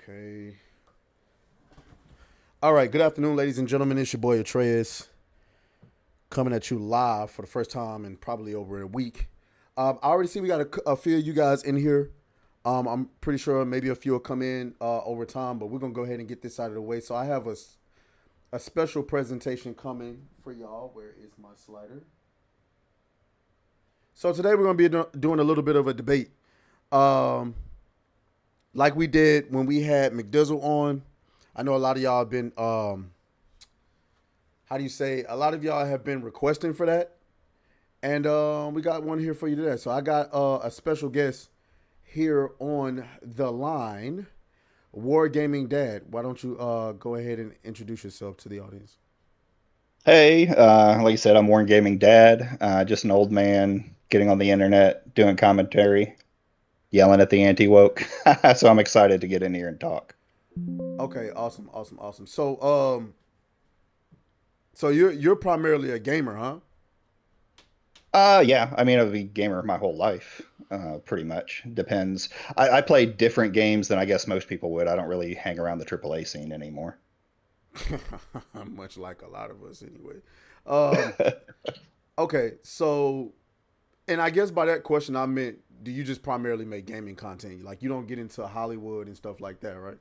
Okay. All right. Good afternoon, ladies and gentlemen. It's your boy Atreus coming at you live for the first time in probably over a week. I already see we got a few of you guys in here. I'm pretty sure maybe a few will come in over time, but we're gonna go ahead and get this out of the way. So I have a special presentation coming for y'all. Where is my slider? So today we're gonna be doing a little bit of a debate, um, like we did when we had McDizzle on. I know a lot of y'all have been, how do you say? A lot of y'all have been requesting for that, and we got one here for you today. So I got a special guest here on the line, War Gaming Dad. Why don't you go ahead and introduce yourself to the audience? Hey, like I said, I'm Warren Gaming Dad, just an old man getting on the internet, doing commentary, yelling at the anti-woke. So I'm excited to get in here and talk. Okay, awesome, awesome, awesome. So you're primarily a gamer, huh? Yeah, I mean, I've been a gamer my whole life, pretty much. Depends. I play different games than I guess most people would. I don't really hang around the AAA scene anymore. Much like a lot of us, anyway. Um, okay, so and I guess by that question I meant, do you just primarily make gaming content? Like you don't get into Hollywood and stuff like that, right?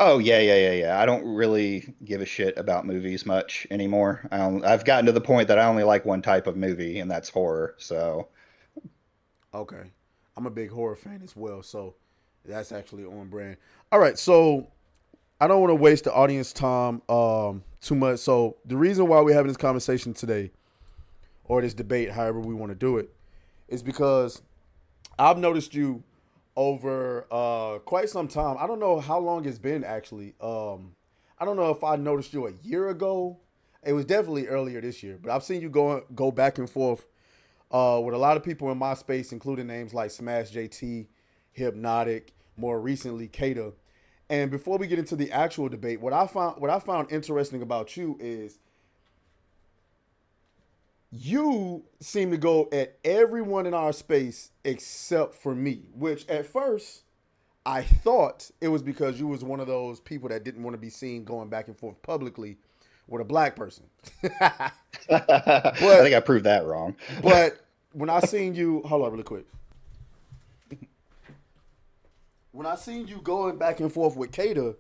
Oh yeah. I don't really give a shit about movies much anymore. I've gotten to the point that I only like one type of movie, and that's horror. So. Okay, I'm a big horror fan as well, so that's actually on brand. All right, so I don't want to waste the audience time too much. So the reason why we're having this conversation today, or this debate, however we want to do it, is because I've noticed you over quite some time. I don't know how long it's been actually. I don't know if I noticed you a year ago. It was definitely earlier this year, but I've seen you go back and forth with a lot of people in my space, including names like Smash JT, Hypnotic, more recently Kata. And before we get into the actual debate, what I found interesting about you is you seem to go at everyone in our space except for me, which at first I thought it was because you was one of those people that didn't want to be seen going back and forth publicly with a black person. I think but I proved that wrong. but when I seen you, hold on really quick. When I seen you going back and forth with Kata,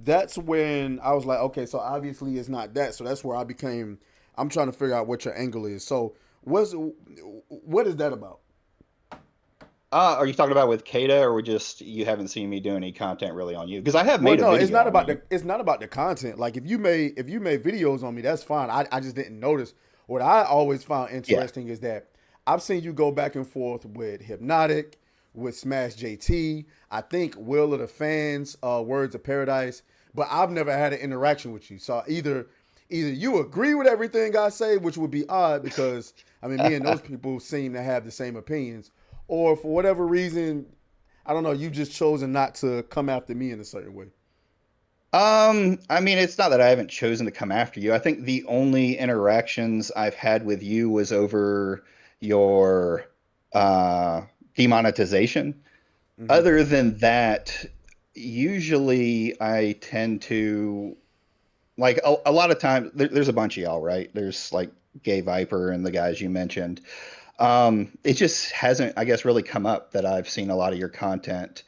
that's when I was like, okay, so obviously it's not that. So that's where I became. I'm trying to figure out what your angle is. So what is that about? Are you talking about with Kata, or just you haven't seen me do any content really on you? Because I have Well, made a no, video on you. it's not about the content. Like if you made videos on me, that's fine. I just didn't notice. What I always found Yeah. interesting is that I've seen you go back and forth with Hypnotic, with Smash JT. I think Will of the Fans, Words of Paradise, but I've never had an interaction with you. So either you agree with everything I say, which would be odd because I mean me and those people seem to have the same opinions, or for whatever reason, I don't know, you just chosen not to come after me in a certain way. I mean, it's not that I haven't chosen to come after you. I think the only interactions I've had with you was over your uh demonetization. Mm-hmm. Other than that, usually I tend to like a lot of times there's a bunch of y'all, right? There's like Gay Viper and the guys you mentioned. It just hasn't, I guess, really come up that I've seen a lot of your content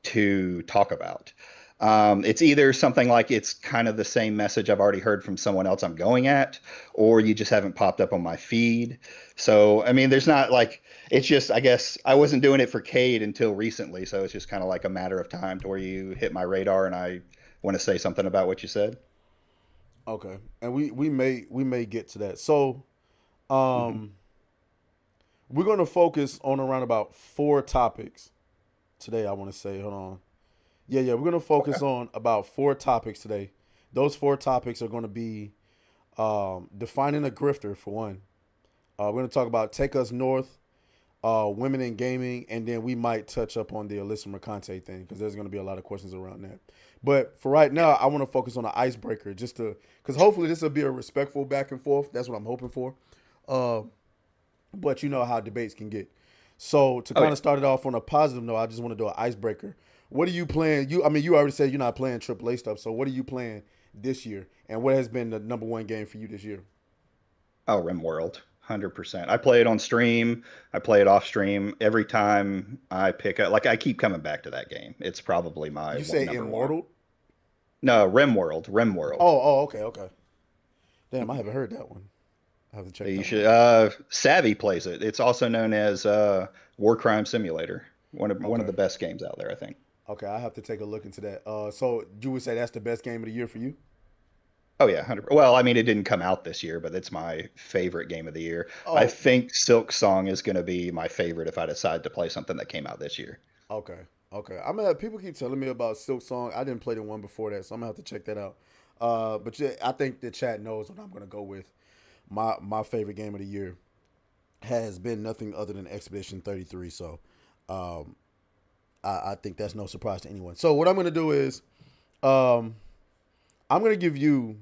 to talk about. It's either something like it's kind of the same message I've already heard from someone else I'm going at, or you just haven't popped up on my feed. So, I mean, there's not like, it's just, I guess, I wasn't doing it for Cade until recently. So it's just kind of like a matter of time to where you hit my radar and I want to say something about what you said. Okay, and we may get to that. So, Hmm. um, we're gonna focus on around about four topics today. I want to say, hold on. Yeah, we're gonna focus Okay. on about four topics today. Those four topics are gonna be defining a grifter for one. We're gonna talk about take us north, women in gaming, and then we might touch up on the Alyssa Mercante thing because there's gonna be a lot of questions around that. But for right now, I want to focus on an icebreaker just to because hopefully this will be a respectful back and forth. That's what I'm hoping for. Uh, but you know how debates can get. So to Oh, kind yeah. of start it off on a positive note, I just want to do an icebreaker. What are you playing? I mean, you already said you're not playing AAA stuff. So what are you playing this year? And what has been the number one game for you this year? Oh, RimWorld, 100%. I play it on stream. I play it off stream. Every time I pick up, like I keep coming back to that game. It's probably my You say number one. Immortal? No, RimWorld, RimWorld. Oh, okay, okay. Damn, I haven't heard that one. I have to check You that one should. out. Savvy plays it. It's also known as War Crime Simulator. One of Okay, the best games out there, I think. okay. I have to take a look into that. So you would say that's the best game of the year for you? Oh yeah, 100. Well, I mean, it didn't come out this year, but it's my favorite game of the year. I Oh, think Silk Song is going to be my favorite if I decide to play something that came out this year. okay, okay. I'm gonna. People keep telling me about Silk Song. I didn't play the one before that, so I'm gonna have to check that out. But yeah, I think the chat knows what I'm gonna go with. My favorite game of the year has been nothing other than Expedition 33. So, um, I think that's no surprise to anyone. So what I'm gonna do is, um, I'm gonna give you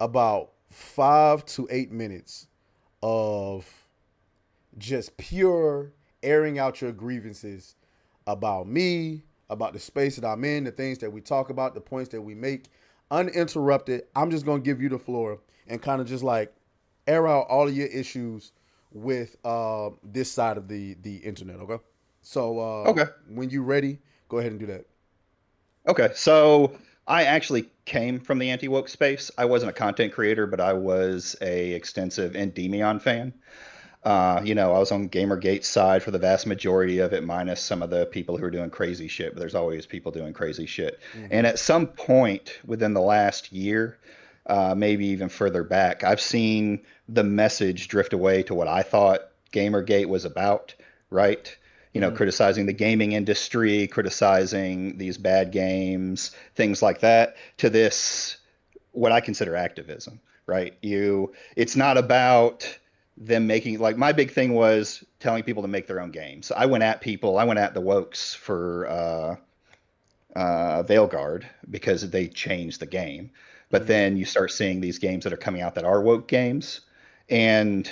about 5 to 8 minutes of just pure airing out your grievances about me, about the space that I'm in, the things that we talk about, the points that we make, uninterrupted. I'm just gonna give you the floor and kind of just like air out all of your issues with this side of the internet. Okay. So Okay. when you ready, go ahead and do that. Okay. So I actually came from the anti-woke space. I wasn't a content creator, but I was a extensive Endymion fan. I was on Gamergate's side for the vast majority of it, minus some of the people who are doing crazy shit, but there's always people doing crazy shit. And Mm-hmm. at some point within the last year, maybe even further back, I've seen the message drift away to what I thought Gamergate was about, right? Mm-hmm. Criticizing the gaming industry, criticizing these bad games, things like that, to this, what I consider activism, right? It's not about them making, like, my big thing was telling people to make their own games. I went at people, I went at the wokes for Veilguard because they changed the game. But Mm-hmm. then you start seeing these games that are coming out that are woke games. And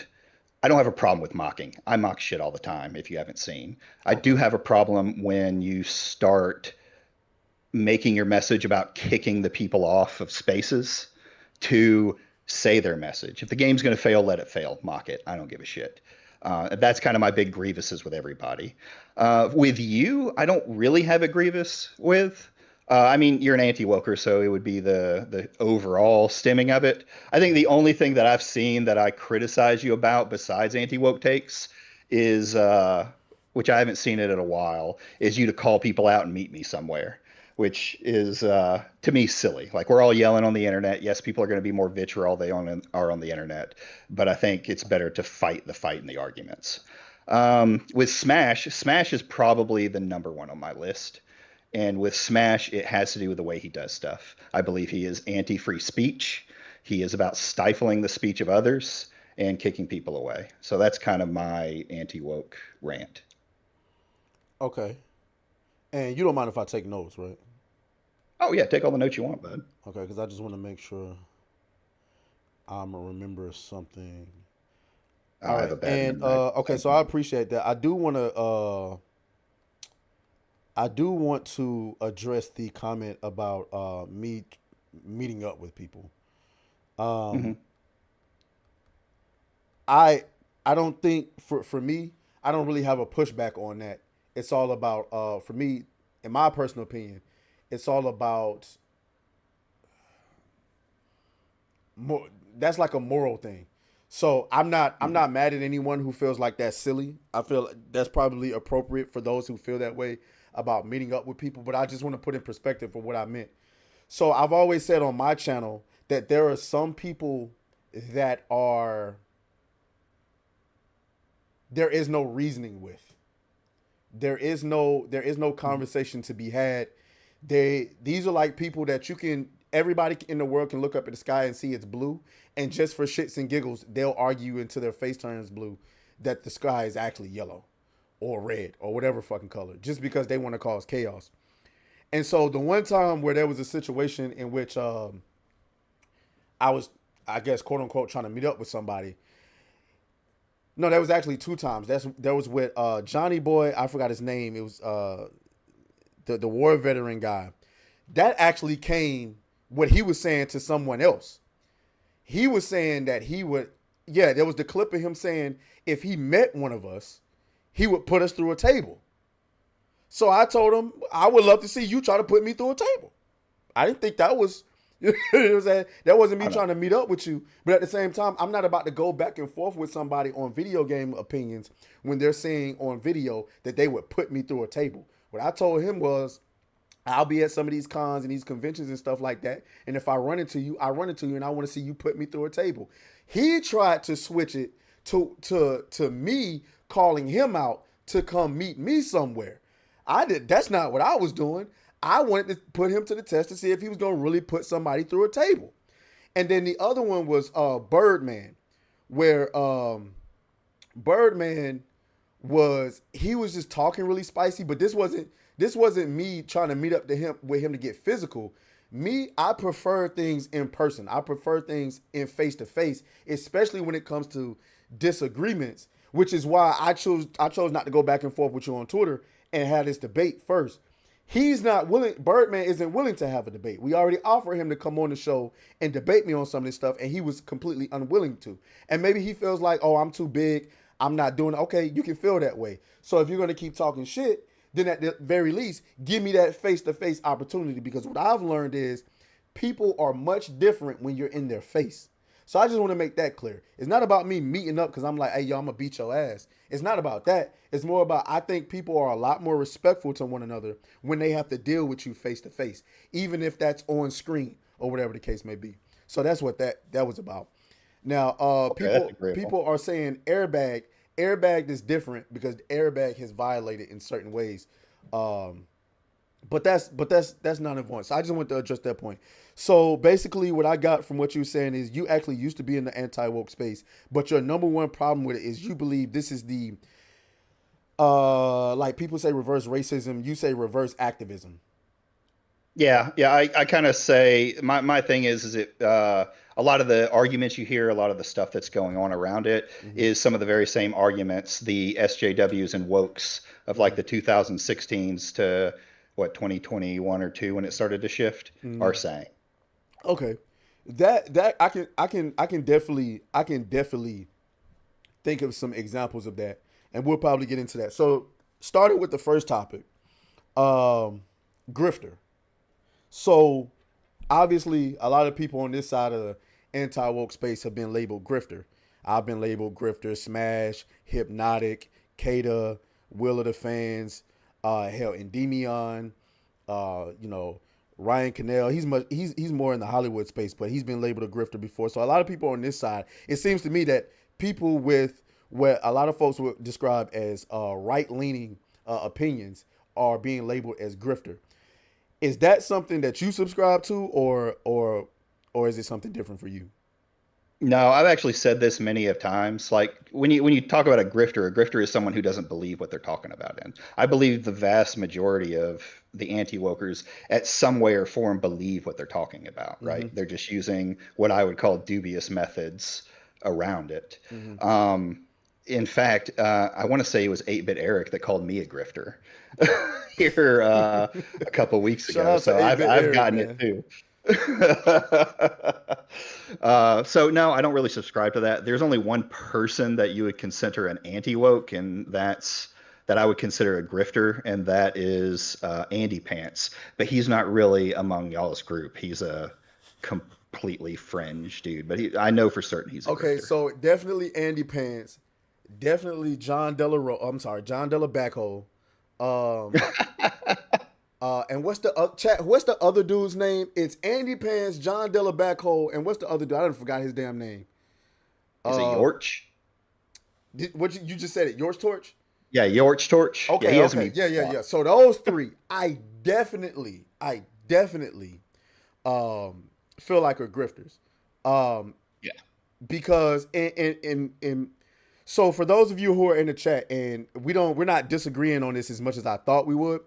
I don't have a problem with mocking. I mock shit all the time, if you haven't seen. I do Okay. have a problem when you start making your message about kicking the people off of spaces to say their message. If the game's going to fail, let it fail. Mock it. I don't give a shit. That's kind of my big grievances with everybody. With you, I don't really have a grievous with. I mean, you're an anti-woker, so it would be the overall stemming of it. I think the only thing that I've seen that I criticize you about besides anti-woke takes is, which I haven't seen it in a while, is you to call people out and meet me somewhere, which is to me silly. Like, we're all yelling on the internet. Yes, people are going to be more vitriol are on the internet, but I think it's better to fight the fight in the arguments. With Smash, Smash is probably the number one on my list. And with Smash, it has to do with the way he does stuff. I believe he is anti-free speech. He is about stifling the speech of others and kicking people away. So that's kind of my anti-woke rant. Okay. And you don't mind if I take notes, right? Oh yeah, take all the notes you want, bud. Okay, because I just want to make sure I'm gonna remember something. All I have right, a bad and memory. okay, so I appreciate that. I do want to address the comment about me meeting up with people. Hmm. Um, I I don't think for me, I don't really have a pushback on that. It's all about for me, in my personal opinion, it's all about more. That's like a moral thing. So I'm Hmm. not mad at anyone who feels like that's silly. I feel that's probably appropriate for those who feel that way about meeting up with people. But I just want to put in perspective for what I meant. So I've always said on my channel that there are some people that are there is no reasoning with. There is no Hmm. conversation to be had. These are like people that you can everybody in the world can look up at the sky and see it's blue, and just for shits and giggles they'll argue until their face turns blue that the sky is actually yellow or red or whatever fucking color just because they want to cause chaos. And so the one time where there was a situation in which I was, I guess, quote unquote, trying to meet up with somebody. No, that was actually two times. There was with Johnny Boy. I forgot his name. It was the war veteran guy, that actually came what he was saying to someone else. He was saying that he would, yeah, there was the clip of him saying if he met one of us, he would put us through a table. So I told him I would love to see you try to put me through a table. I didn't think that was, you know what I'm saying? That wasn't me trying to meet up with you. But at the same time, I'm not about to go back and forth with somebody on video game opinions when they're saying on video that they would put me through a table. What I told him was, I'll be at some of these cons and these conventions and stuff like that. And if I run into you, and I want to see you put me through a table. He tried to switch it to me calling him out to come meet me somewhere. That's not what I was doing. I wanted to put him to the test to see if he was going to really put somebody through a table. And then the other one was Birdman, where Birdman was just talking really spicy, but this wasn't me trying to meet up to him with him to get physical. Me, I prefer things in person. I prefer things in face to face, especially when it comes to disagreements, which is why I chose not to go back and forth with you on Twitter and have this debate first. He's not willing. Birdman isn't willing to have a debate. We already offered him to come on the show and debate me on some of this stuff, and he was completely unwilling to. And maybe he feels like, oh, I'm too big. I'm not doing it. Okay, you can feel that way. So if you're going to keep talking shit, then at the very least, give me that face-to-face opportunity, because what I've learned is people are much different when you're in their face. So I just want to make that clear. It's not about me meeting up because I'm like, hey, yo, I'm going to beat your ass. It's not about that. It's more about, I think people are a lot more respectful to one another when they have to deal with you face to face, even if that's on screen or whatever the case may be. So that's what that was about. Now, people are saying airbag. Airbag is different because the airbag has violated in certain ways. But that's not important. So I just want to address that point. So basically what I got from what you were saying is you actually used to be in the anti-woke space, but your number one problem with it is you believe this is the like people say reverse racism, you say reverse activism. Yeah, yeah. I kind of say my thing is it a lot of the arguments you hear, a lot of the stuff that's going on around it is some of the very same arguments the SJWs and wokes of like the 2016s to what 2021 or two when it started to shift are saying. Okay, that I can definitely think of some examples of that, and we'll probably get into that. So starting with the first topic, grifter. So obviously a lot of people on this side of the anti-woke space have been labeled grifter. I've been labeled grifter, Smash, Hypnotic, Kata, Will of the Fans, hell, Endymion, Ryan Cannell. He's more in the Hollywood space, but he's been labeled a grifter before. So a lot of people on this side, it seems to me that people with what a lot of folks would describe as right-leaning opinions are being labeled as grifter. Is that something that you subscribe to, or is it something different for you? No, I've actually said this many of times. Like when you talk about a grifter is someone who doesn't believe what they're talking about. And I believe the vast majority of the anti-wokers at some way or form believe what they're talking about, right? They're just using what I would call dubious methods around it. In fact, I want to say it was 8-Bit Eric that called me a grifter here a couple weeks ago. So I've Eric, gotten man. it too. So no, I don't really subscribe to that. There's only one person that you would consider an anti-woke, and that I would consider a grifter, and that is Andy Pants. But he's not really among y'all's group. He's a completely fringe dude. But I know for certain he's a grifter. So definitely Andy Pants, definitely John John Della Backhole. And what's the other dude's name? It's Andy Pants, John Della Backhole, and what's the other dude? I done forgot his damn name. Is it Yorch? You just said it? Yorch Torch? Yeah, Yorch Torch. Okay, yeah, okay. Yeah. So those three, I definitely feel like are grifters. Yeah. Because so for those of you who are in the chat, and we're not disagreeing on this as much as I thought we would,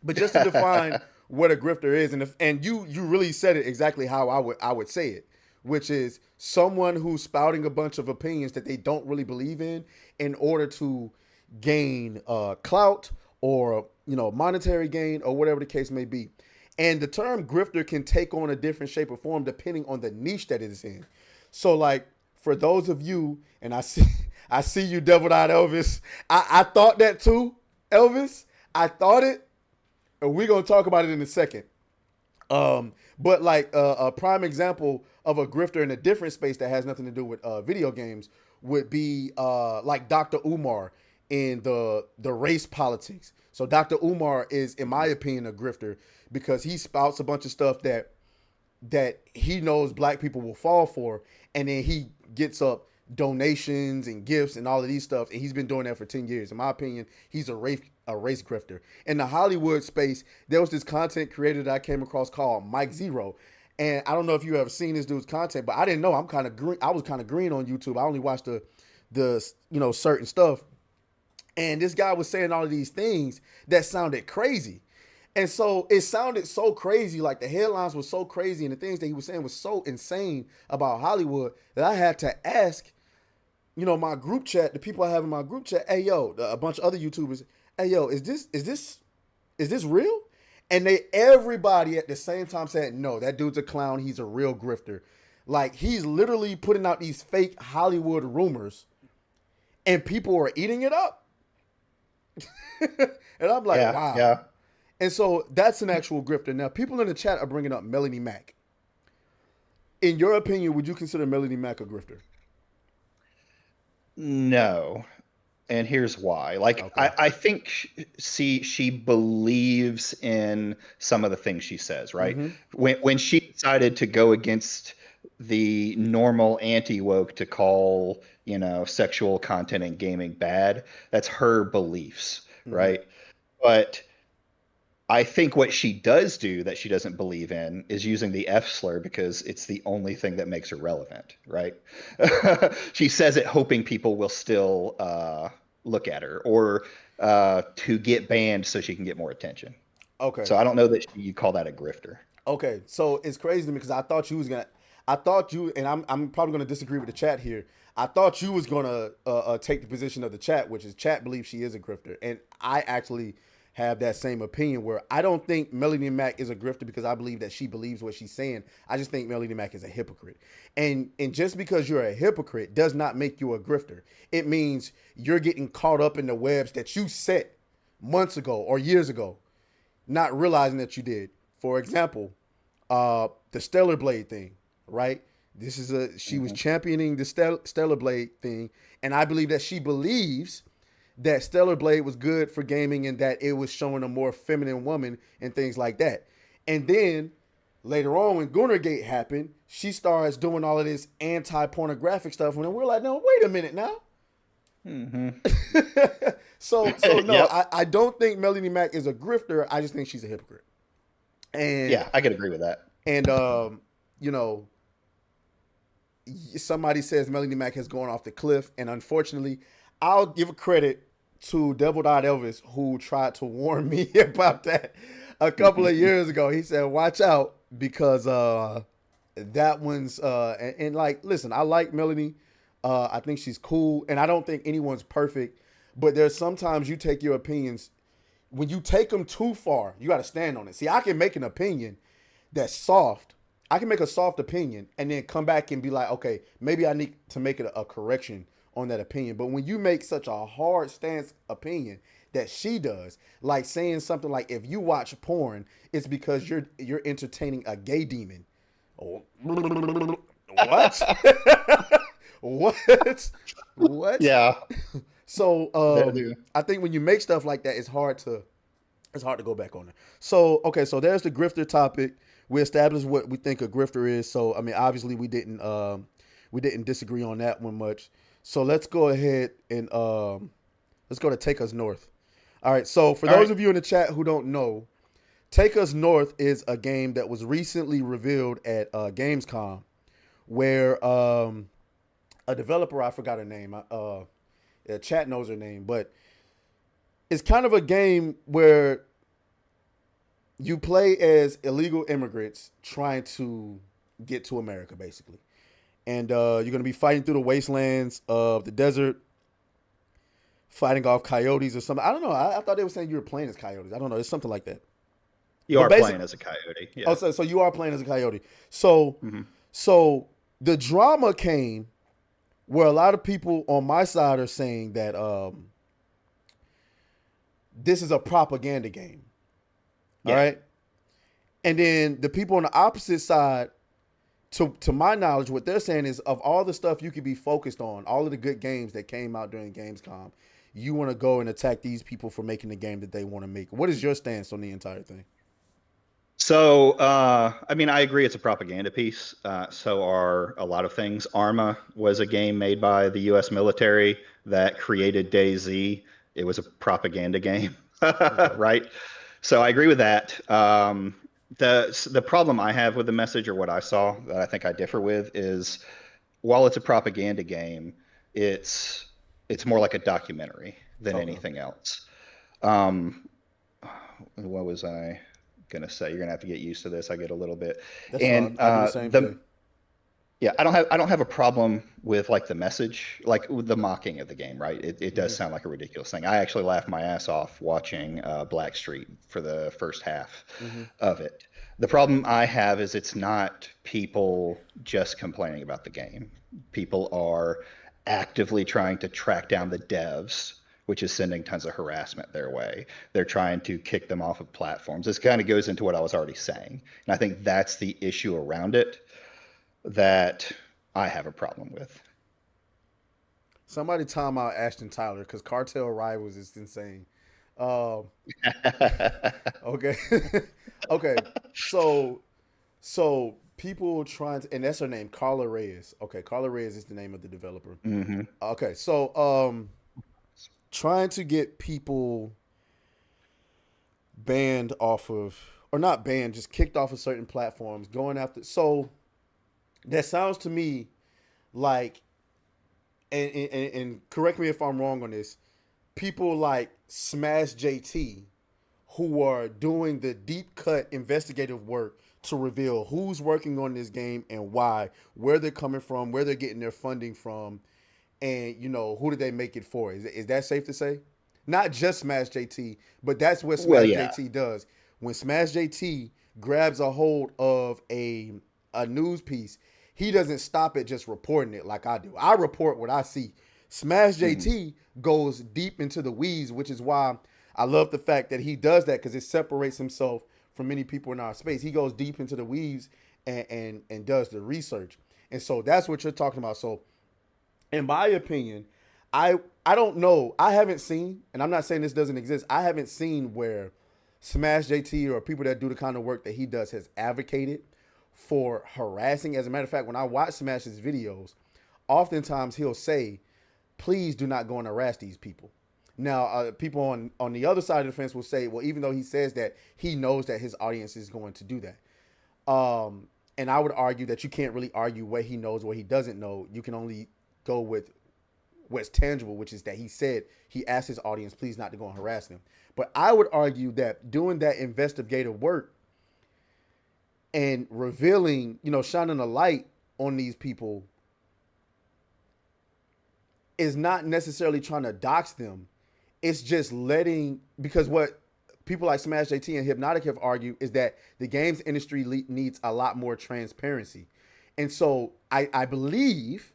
but just to define what a grifter is, and you really said it exactly how I would say it, which is someone who's spouting a bunch of opinions that they don't really believe in order to gain clout or monetary gain or whatever the case may be. And the term grifter can take on a different shape or form depending on the niche that it is in. So like for those of you, and I see I see you deviled eyed Elvis. I thought that too, Elvis. I thought it, and we're gonna talk about it in a second. But like a prime example of a grifter in a different space that has nothing to do with video games would be like Dr. Umar in the race politics. So Dr. Umar is, in my opinion, a grifter because he spouts a bunch of stuff that he knows black people will fall for, and then he gets up donations and gifts and all of these stuff, and he's been doing that for 10 years. In my opinion, he's a race grifter. In the Hollywood space, there was this content creator that I came across called Mike Zero. And I don't know if you ever seen this dude's content, but I didn't know. I was kind of green on YouTube. I only watched the certain stuff. And this guy was saying all of these things that sounded crazy. And so it sounded so crazy, like the headlines were so crazy and the things that he was saying was so insane about Hollywood that I had to ask, my group chat, the people I have in my group chat, hey yo, a bunch of other YouTubers, hey yo, is this real? And everybody at the same time said, no, that dude's a clown, he's a real grifter. Like he's literally putting out these fake Hollywood rumors and people are eating it up. And I'm like, Yeah, wow. yeah. And so that's an actual grifter. Now, people in the chat are bringing up Melanie Mack. In your opinion, would you consider Melanie Mack a grifter? No. And here's why. Like, Okay. I think she believes in some of the things she says, right? Mm-hmm. When she decided to go against the normal anti-woke to call, sexual content and gaming bad, that's her beliefs, Mm-hmm. right? But I think what she does do that she doesn't believe in is using the F slur because it's the only thing that makes her relevant, right? She says it hoping people will still look at her or to get banned so she can get more attention. Okay. So I don't know that you call that a grifter. Okay. So it's crazy to me because I thought you, and I'm probably gonna disagree with the chat here. I thought you was gonna take the position of the chat, which is chat believes she is a grifter, and I actually have that same opinion where I don't think Melanie Mack is a grifter because I believe that she believes what she's saying. I just think Melanie Mack is a hypocrite. And just because you're a hypocrite does not make you a grifter. It means you're getting caught up in the webs that you set months ago or years ago, not realizing that you did. For example, the Stellar Blade thing, right? She was Hmm. championing the Stellar Blade thing, and I believe that she believes that Stellar Blade was good for gaming and that it was showing a more feminine woman and things like that. And then later on, when Gunnergate happened, she starts doing all of this anti-pornographic stuff. And we're like, no, wait a minute now. Hmm. So no, Yep. I don't think Melanie Mack is a grifter. I just think she's a hypocrite. And Yeah, I could agree with that. and you know, somebody says Melanie Mack has gone off the cliff, and unfortunately, I'll give a credit to Devil Eyed Elvis who tried to warn me about that a couple of years ago. He said, "Watch out because that one's and like listen, I like Melanie. I think she's cool, and I don't think anyone's perfect. But there's sometimes you take your opinions when you take them too far. You got to stand on it. See, I can make an opinion that's soft. I can make a soft opinion and then come back and be like, okay, maybe I need to make it a correction on that opinion. But when you make such a hard stance opinion that she does, like saying something like, if you watch porn, it's because you're entertaining a gay demon. Oh, what? what? What? Yeah, So they do. I think when you make stuff like that, it's hard to go back on it. So okay, so there's the grifter topic. We established what we think a grifter is. So I mean, obviously we didn't disagree on that one much. So let's go ahead and let's go to Take Us North. All right. So for All those right. of you in the chat who don't know, Take Us North is a game that was recently revealed at Gamescom, where a developer, I forgot her name. Chat knows her name, but it's kind of a game where you play as illegal immigrants trying to get to America, basically. And you're going to be fighting through the wastelands of the desert, fighting off coyotes or something. I don't know. I thought they were saying you were playing as coyotes. I don't know. It's something like that. You But are basically, playing as a coyote. oh, Yeah. so you are playing as a coyote. So Hmm. so the drama came where a lot of people on my side are saying that this is a propaganda game. All Yeah. right. And then the people on the opposite side, to my knowledge, what they're saying is of all the stuff you could be focused on, all of the good games that came out during Gamescom, you want to go and attack these people for making the game that they want to make. What is your stance on the entire thing? So, I mean, I agree it's a propaganda piece. So are a lot of things. Arma was a game made by the U.S. military that created DayZ. It was a propaganda game, Okay. right? So I agree with that. The problem I have with the message, or what I saw that I think I differ with, is while it's a propaganda game, it's it's more like a documentary than Okay. anything else. Um, what was I gonna say? You're gonna have to get used to this. I get a little bit, That's and fine. I do the same the thing. yeah, I don't have a problem with like the message, like with the mocking of the game, right? It does Hmm. sound like a ridiculous thing. I actually laughed my ass off watching Black Street for the first half Hmm. of it. The problem I have is it's not people just complaining about the game. People are actively trying to track down the devs, which is sending tons of harassment their way. They're trying to kick them off of platforms. This kind of goes into what I was already saying. And I think that's the issue around it that I have a problem with. Somebody time out Ashton Tyler because Cartel Rivals is insane. Um, okay, okay. So people trying to, and that's her name, Carla Reyes. Okay, Carla Reyes is the name of the developer. Hmm. Okay, so trying to get people banned off of, or not banned, just kicked off of certain platforms, going after. So that sounds to me like, and correct me if I'm wrong on this, people like Smash JT who are doing the deep cut investigative work to reveal who's working on this game and why, where they're coming from, where they're getting their funding from, and who did they make it for? Is that safe to say? Not just Smash JT, but that's what Well, Smash yeah. JT does. When Smash JT grabs a hold of a news piece, he doesn't stop at just reporting it like I do. I report what I see. Smash Hmm. JT goes deep into the weeds, which is why I love the fact that he does that because it separates himself from many people in our space. He goes deep into the weeds and does the research. And so that's what you're talking about. So in my opinion, I I don't know. I haven't seen, and I'm not saying this doesn't exist. I haven't seen where Smash JT or people that do the kind of work that he does has advocated for harassing. As a matter of fact, when I watch Smash's videos, oftentimes he'll say, "Please do not go and harass these people." Now, people on the other side of the fence will say, "Well, even though he says that, he knows that his audience is going to do that." And I would argue that you can't really argue what he knows, what he doesn't know. You can only go with what's tangible, which is that he said he asked his audience please not to go and harass them. But I would argue that doing that investigative work and revealing, shining a light on these people is not necessarily trying to dox them. It's just letting, because what people like Smash JT and Hypnotic have argued is that the games industry needs a lot more transparency. And so I believe,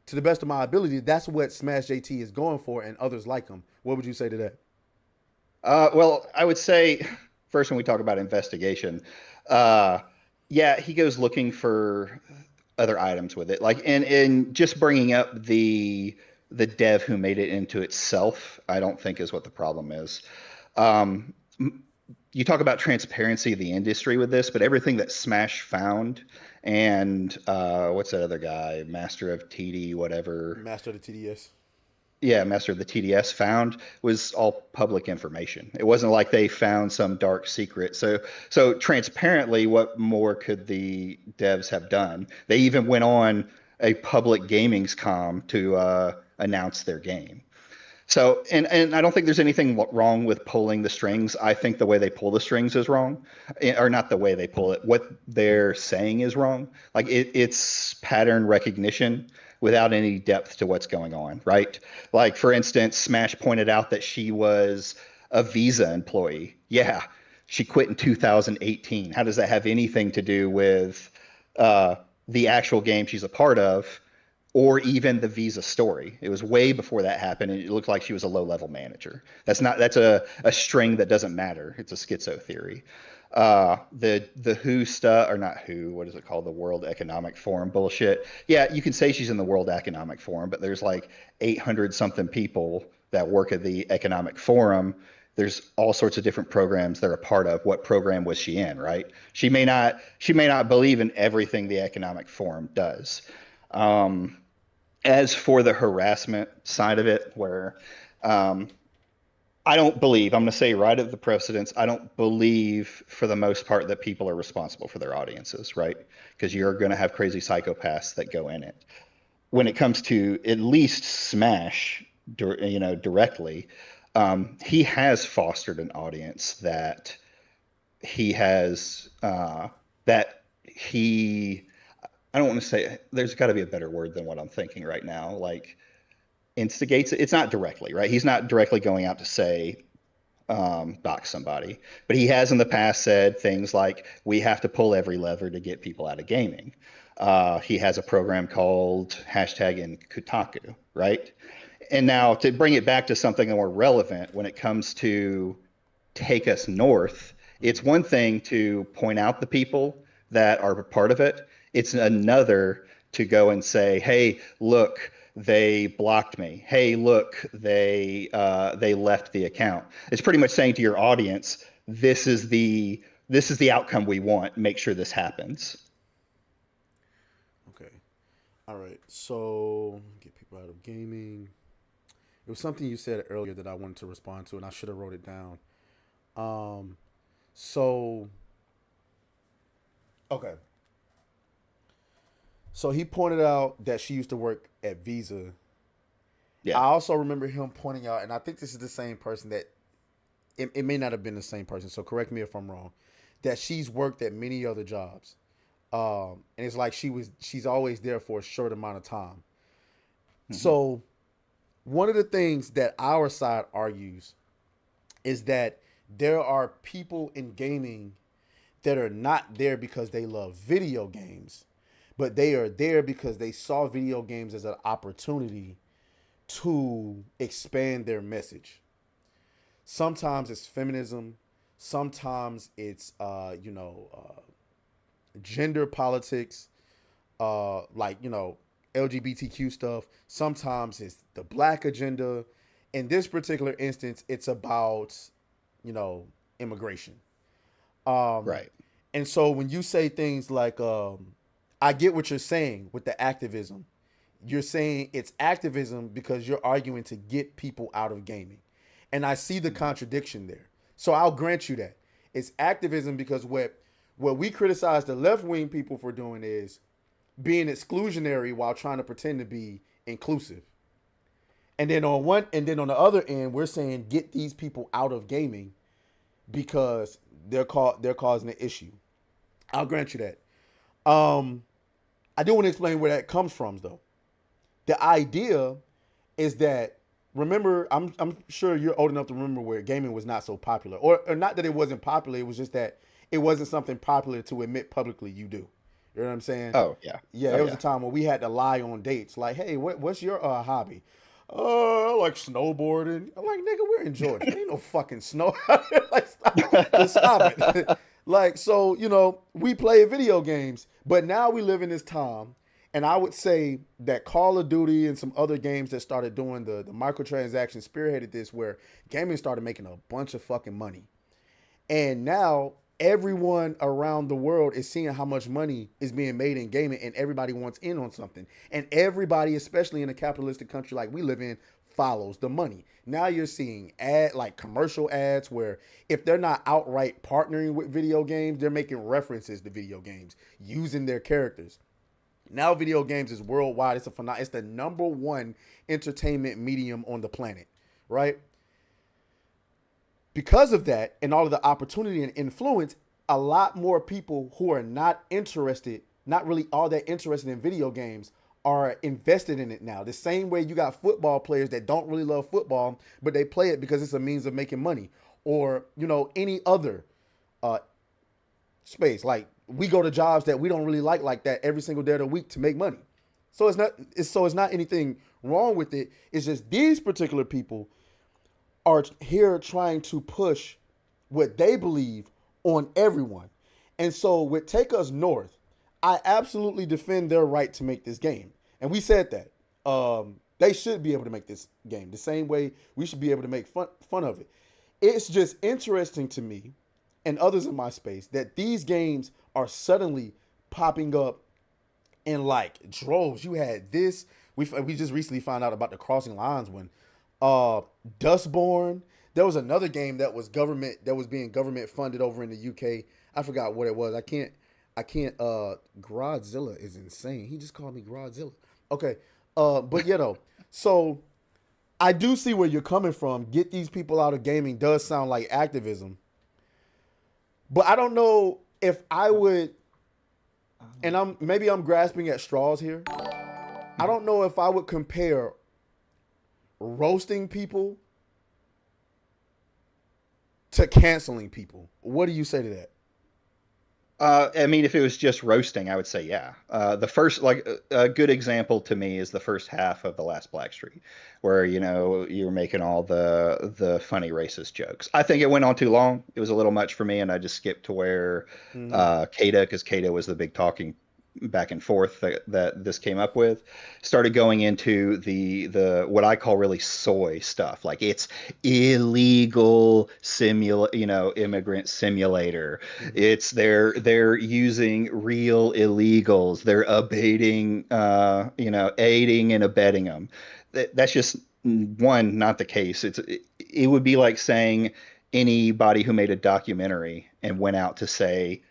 to the best of my ability, that's what Smash JT is going for and others like him. What would you say to that? Well, I would say first when we talk about investigation, uh, yeah, he goes looking for other items with it, like and just bringing up the dev who made it into itself. I don't think is what the problem is. Um, you talk about transparency of the industry with this, but everything that Smash found and what's that other guy, Master of TD, whatever, Master of the TDS. yeah, Master of the TDS found was all public information. It wasn't like they found some dark secret. So transparently, what more could the devs have done? They even went on a public gaming's com to announce their game. So, and I don't think there's anything wrong with pulling the strings. I think the way they pull the strings is wrong, or not the way they pull it. What they're saying is wrong. Like it's pattern recognition, without any depth to what's going on, right? Like, for instance, Smash pointed out that she was a Visa employee. Yeah, she quit in 2018. How does that have anything to do with uh, the actual game she's a part of, or even the Visa story? It was way before that happened, and it looked like she was a low-level manager. That's a string that doesn't matter. It's a schizo theory. The WHO stuff, or not WHO, what is it called? The World Economic Forum bullshit. Yeah, you can say she's in the World Economic Forum, but there's like 800 something people that work at the Economic Forum. There's all sorts of different programs they're a part of. What program was she in, right? She may not believe in everything the Economic Forum does. Um, as for the harassment side of it, where um, I don't believe, I'm going to say right at the precedence, I don't believe for the most part that people are responsible for their audiences, right? Because you're going to have crazy psychopaths that go in it. When it comes to at least Smash, directly, he has fostered an audience he has, that he, I don't want to say, there's got to be a better word than what I'm thinking right now. Like, instigates it. It's not directly, right? He's not directly going out to say, dox somebody, but he has in the past said things like, we have to pull every lever to get people out of gaming. He has a program called hashtag in Kotaku, right? And now to bring it back to something more relevant when it comes to take us north, it's one thing to point out the people that are part of it. It's another to go and say, "Hey, look, they blocked me. Hey, look, they left the account." It's pretty much saying to your audience, this is the outcome we want. Make sure this happens. Okay. All right. So get people out of gaming. It was something you said earlier that I wanted to respond to, and I should have wrote it down. Um. So. Okay. So he pointed out that she used to work at Visa. I Yeah. also remember him pointing out, and I think this is the same person that it may not have been the same person. So correct me if I'm wrong. That she's worked at many other jobs, and it's like she's always there for a short amount of time. Hmm. So one of the things that our side argues is that there are people in gaming that are not there because they love video games, but they are there because they saw video games as an opportunity to expand their message. Sometimes it's feminism, sometimes it's gender politics, like LGBTQ stuff. Sometimes it's the black agenda. In this particular instance, it's about immigration. Um, Right. and so when you say things like, I get what you're saying with the activism. You're saying it's activism because you're arguing to get people out of gaming. And I see the Mhm. contradiction there. So I'll grant you that. It's activism because what we criticize the left wing people for doing is being exclusionary while trying to pretend to be inclusive. And then on the other end, we're saying get these people out of gaming because they're causing an issue. I'll grant you that. Um, I do want to explain where that comes from, though. The idea is that remember, I'm sure you're old enough to remember where gaming was not so popular, or not that it wasn't popular. It was just that it wasn't something popular to admit publicly. You do, you know what I'm saying? Oh yeah. Yeah, Oh it was a yeah. time when we had to lie on dates, like, "Hey, what's your hobby?" I like snowboarding. I'm like, nigga, we're in Georgia. There ain't no fucking snow. Like, just stop it. Like, so, we play video games, but now we live in this time. And I would say that Call of Duty and some other games that started doing the microtransactions spearheaded this, where gaming started making a bunch of fucking money. And now everyone around the world is seeing how much money is being made in gaming, and everybody wants in on something. And everybody, especially in a capitalistic country like we live in, follows the money. Now you're seeing commercial ads where if they're not outright partnering with video games, they're making references to video games using their characters. Now video games is worldwide. It's the number one entertainment medium on the planet, right? Because of that and all of the opportunity and influence, a lot more people who are not really all that interested in video games are invested in it now. The same way you got football players that don't really love football, but they play it because it's a means of making money, or any other uh, space. Like we go to jobs that we don't really like that every single day of the week to make money. So it's not anything wrong with it. It's just these particular people are here trying to push what they believe on everyone. And so with Take Us North, I absolutely defend their right to make this game. And we said that. They should be able to make this game the same way we should be able to make fun of it. It's just interesting to me and others in my space that these games are suddenly popping up in like droves. You had this. We just recently found out about the Crossing Lines one. Dustborn. There was another game that was being government funded over in the UK. I forgot what it was. I can't Grodzilla is insane. He just called me Grodzilla. Okay. But so I do see where you're coming from. Get these people out of gaming does sound like activism. But I don't know if I would, and I'm grasping at straws here. I don't know if I would compare roasting people to canceling people. What do you say to that? I mean, if it was just roasting, I would say yeah. The first, like, a good example to me is the first half of the last Blackstreet, where you were making all the funny racist jokes. I think it went on too long. It was a little much for me, and I just skipped to where Mm-hmm. Kada, because Kada was the big talking back and forth that this came up with, started going into the what I call really soy stuff. Like it's illegal immigrant simulator. Mm-hmm. It's they're using real illegals. They're abating, aiding and abetting them. That's just one, not the case. It would be like saying anybody who made a documentary and went out to say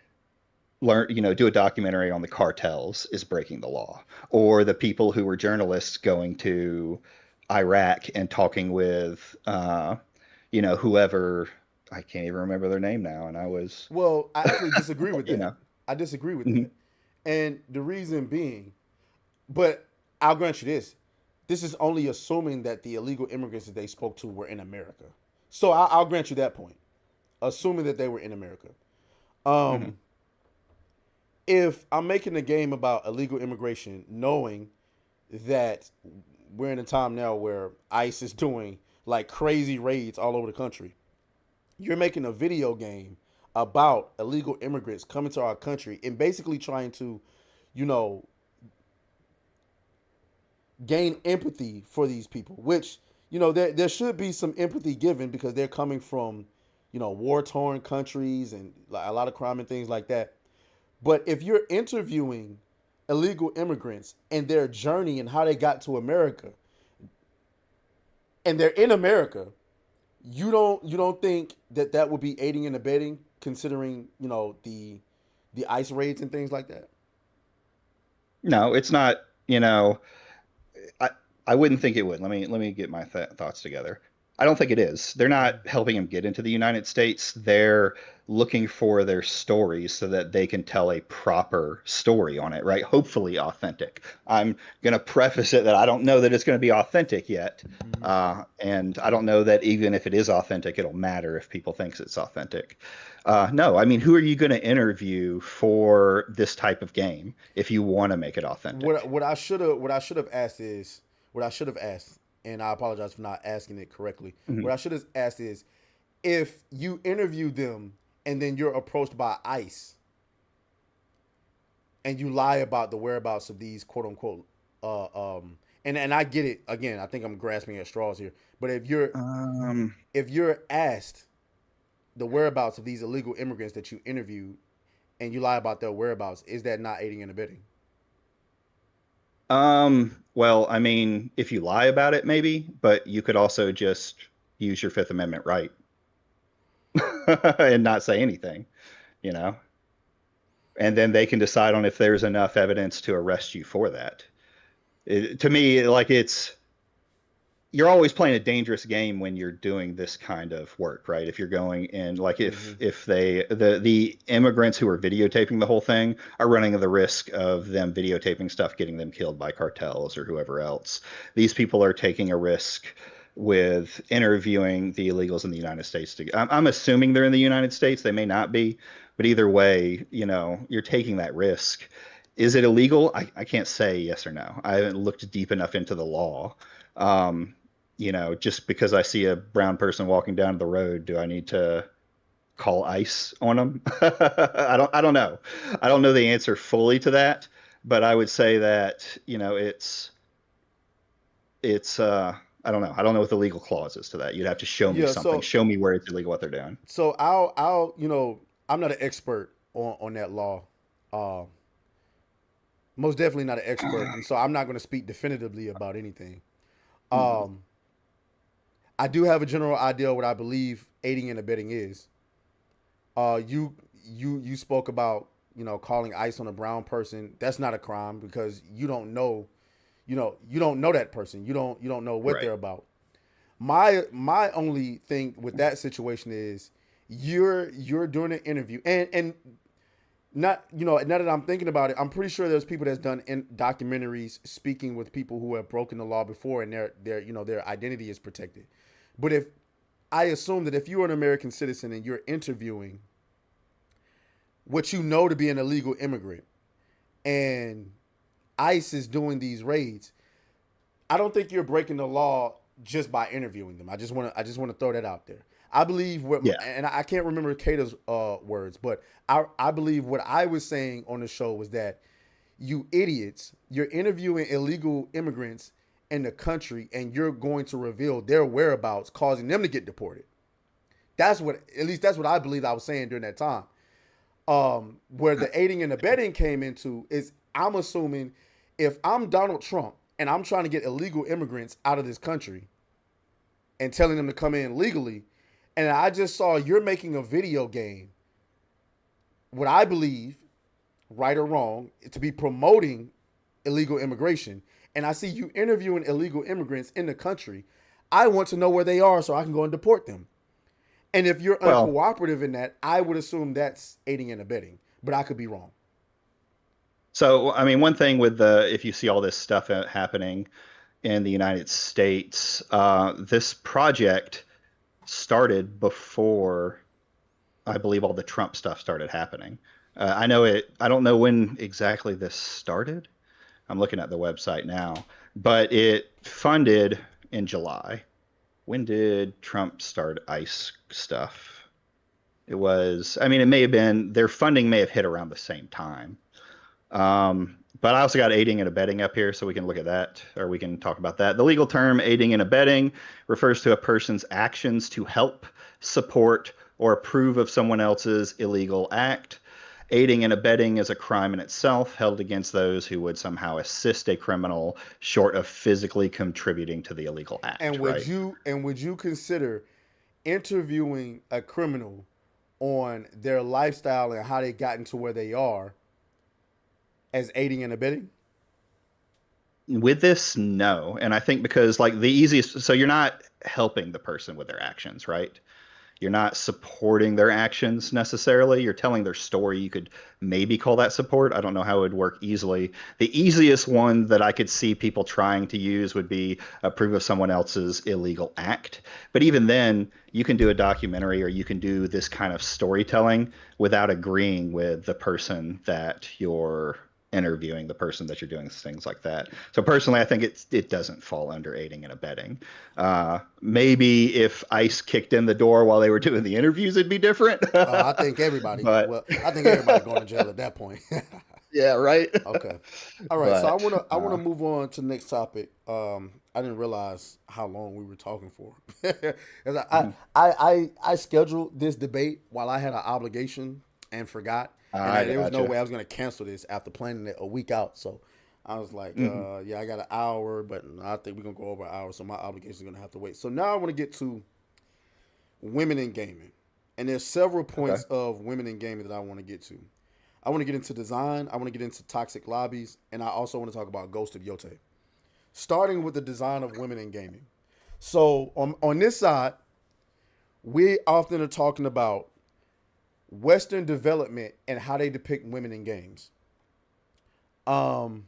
do a documentary on the cartels is breaking the law, or the people who were journalists going to Iraq and talking with, whoever. I can't even remember their name now, and I was, Well, I actually disagree with you that. know, I disagree with mhm. that. And the reason being, but I'll grant you this. This is only assuming that the illegal immigrants that they spoke to were in America. So I'll grant you that point, assuming that they were in America. Mhm. Um, if I'm making a game about illegal immigration, knowing that we're in a time now where ICE is doing like crazy raids all over the country, you're making a video game about illegal immigrants coming to our country and basically trying to, you know, gain empathy for these people, which, there should be some empathy given because they're coming from, war torn countries and a lot of crime and things like that. But if you're interviewing illegal immigrants and their journey and how they got to America, and they're in America, you don't think that would be aiding and abetting, considering the ICE raids and things like that? No, it's not. I I wouldn't think it would. Let me get my thoughts together. I don't think it is. They're not helping him get into the United States. They're looking for their stories so that they can tell a proper story on it, right? Hopefully authentic. I'm going to preface it that I don't know that it's going to be authentic yet. Mm-hmm. And I don't know that even if it is authentic, it'll matter if people thinks it's authentic. No, I mean, who are you going to interview for this type of game if you want to make it What authentic? what I should have what I should have asked is what I should have asked, and I apologize for not asking it correctly. Mhm. What I should have asked is if you interview them and then you're approached by ICE and you lie about the whereabouts of these quote unquote and I get it again. I think I'm grasping at straws here, but Um, if you're asked the whereabouts of these illegal immigrants that you interviewed and you lie about their whereabouts, is that not aiding and abetting? well, I mean, if you lie about it, maybe, but you could also just use your Fifth Amendment right and not say anything, you know? And then they can decide on if there's enough evidence to arrest you for that. To me, like you're always playing a dangerous game when you're doing this kind of work, right? If you're going in, like Hmm. if the immigrants who are videotaping the whole thing are running the risk of them videotaping stuff getting them killed by cartels or whoever else. These people are taking a risk with interviewing the illegals in the United States. I'm assuming they're in the United States. They may not be, but either way, you're taking that risk. Is it illegal? I can't say yes or no. I haven't looked deep enough into the law. Um, just because I see a brown person walking down the road, do I need to call ICE on them? I don't know. I don't know the answer fully to that, but I would say that, it's I don't know. I don't know what the legal clause is to that. You'd have to show me Yeah. something. So Show me where it's illegal what they're doing. I'll I'm not an expert on that law. Uh, Most definitely not an expert, and so I'm not going to speak definitively about anything. Mhm. Um, I do have a general idea of what I believe aiding and abetting is. You spoke about calling ICE on a brown person. That's not a crime because you don't know that person. You don't know what Right. they're about. My only thing with that situation is you're doing an interview and not now that I'm thinking about it, I'm pretty sure there's people that's done in documentaries speaking with people who have broken the law before and their identity is protected. But if I assume that if you're an American citizen and you're interviewing what you know to be an illegal immigrant and ICE is doing these raids, I don't think you're breaking the law just by interviewing them. I just want to throw that out there. I believe Yeah. and I can't remember Kata's words, but I believe what I was saying on the show was that you idiots, you're interviewing illegal immigrants in the country and you're going to reveal their whereabouts, causing them to get deported. At least that's what I believe I was saying during that time. Where the aiding and abetting came into is I'm assuming if I'm Donald Trump and I'm trying to get illegal immigrants out of this country and telling them to come in legally, and I just saw you're making a video game, what I believe, right or wrong, to be promoting illegal immigration, and I see you interviewing illegal immigrants in the country, I want to know where they are so I can go and deport them. And if you're Well, uncooperative in that, I would assume that's aiding and abetting, but I could be wrong. so I mean, one thing with the if you see all this stuff happening in the United States, this project started before I believe all the Trump stuff started happening. I know it. I don't know when exactly this started. I'm looking at the website now, but it funded in July. When did Trump start ICE stuff? It was, I mean, it may have been their funding may have hit around the same time. But I also got aiding and abetting up here, so we can look at that or we can talk about that. The legal term aiding and abetting refers to a person's actions to help, support, or approve of someone else's illegal act. Aiding and abetting is a crime in itself held against those who would somehow assist a criminal short of physically contributing to the illegal And act, would right? you consider interviewing a criminal on their lifestyle and how they got into where they are as aiding and abetting? With this, no. And I think because like the easiest, so you're not helping the person with their actions, right? You're not supporting their actions necessarily. You're telling their story. You could maybe call that support. I don't know how it would work easily. The easiest one that I could see people trying to use would be approve of someone else's illegal act. But even then, you can do a documentary or you can do this kind of storytelling without agreeing with the person that you're interviewing, the person that you're doing things like that. So personally, I think it doesn't fall under aiding and abetting. Maybe if ICE kicked in the door while they were doing the interviews, it'd be different. I think everybody. But Well, I think everybody going to jail at that point. yeah, right. Okay. All right. So I But want to I want to move on to the next topic. I didn't realize how long we were talking for. 'Cause I scheduled this debate while I had an obligation and forgot, and I there was no gotcha. way I was going to cancel this after planning it a week out. So I was like, Hmm. yeah, I got an hour, but I think we're gonna go over an hour, so my obligation is gonna have to wait. So now I want to get to women in gaming, and there's several Okay. points of women in gaming that I want to get to. I want to get into design. I want to get into toxic lobbies, and I also want to talk about Ghost of Yote. Starting with the design of women in gaming. So on this side, we often are talking about Western development and how they depict women in games. Um,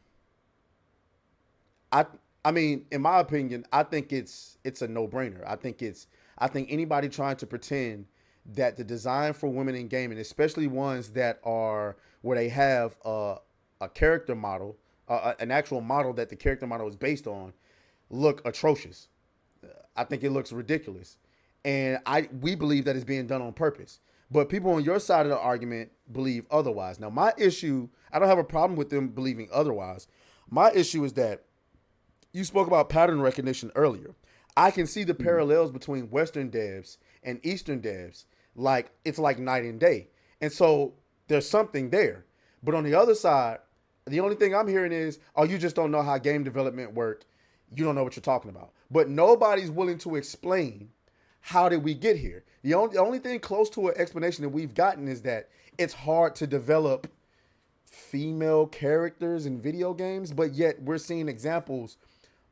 I I mean, in my opinion, I think it's a no brainer. I think anybody trying to pretend that the design for women in gaming, especially ones that are where they have a character model, an actual model that the character model is based on, look atrocious. I think it looks ridiculous, and I we believe that it's being done on purpose. But people on your side of the argument believe otherwise. Now, my issue, I don't have a problem with them believing otherwise. My issue is that you spoke about pattern recognition earlier. I can see the parallels between Western devs and Eastern devs. Like it's like night and day. And so there's something there. But on the other side, the only thing I'm hearing is, oh, you just don't know how game development work. You don't know what you're talking about. But nobody's willing to explain how did we get here. The only thing close to an explanation that we've gotten is that it's hard to develop female characters in video games, but yet we're seeing examples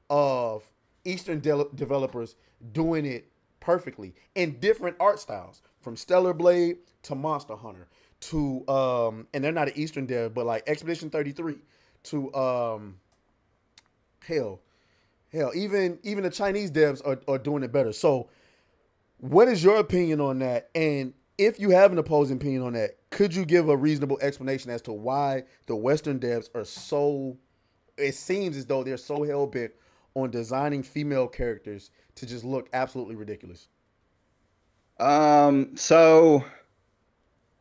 of Eastern developers doing it perfectly in different art styles, from Stellar Blade to Monster Hunter to and they're not an Eastern dev, but like Expedition 33 to hell, even the Chinese devs are doing it better. So, what is your opinion on that? And if you have an opposing opinion on that, could you give a reasonable explanation as to why the Western devs are so? It seems as though they're so hell bent on designing female characters to just look absolutely ridiculous. So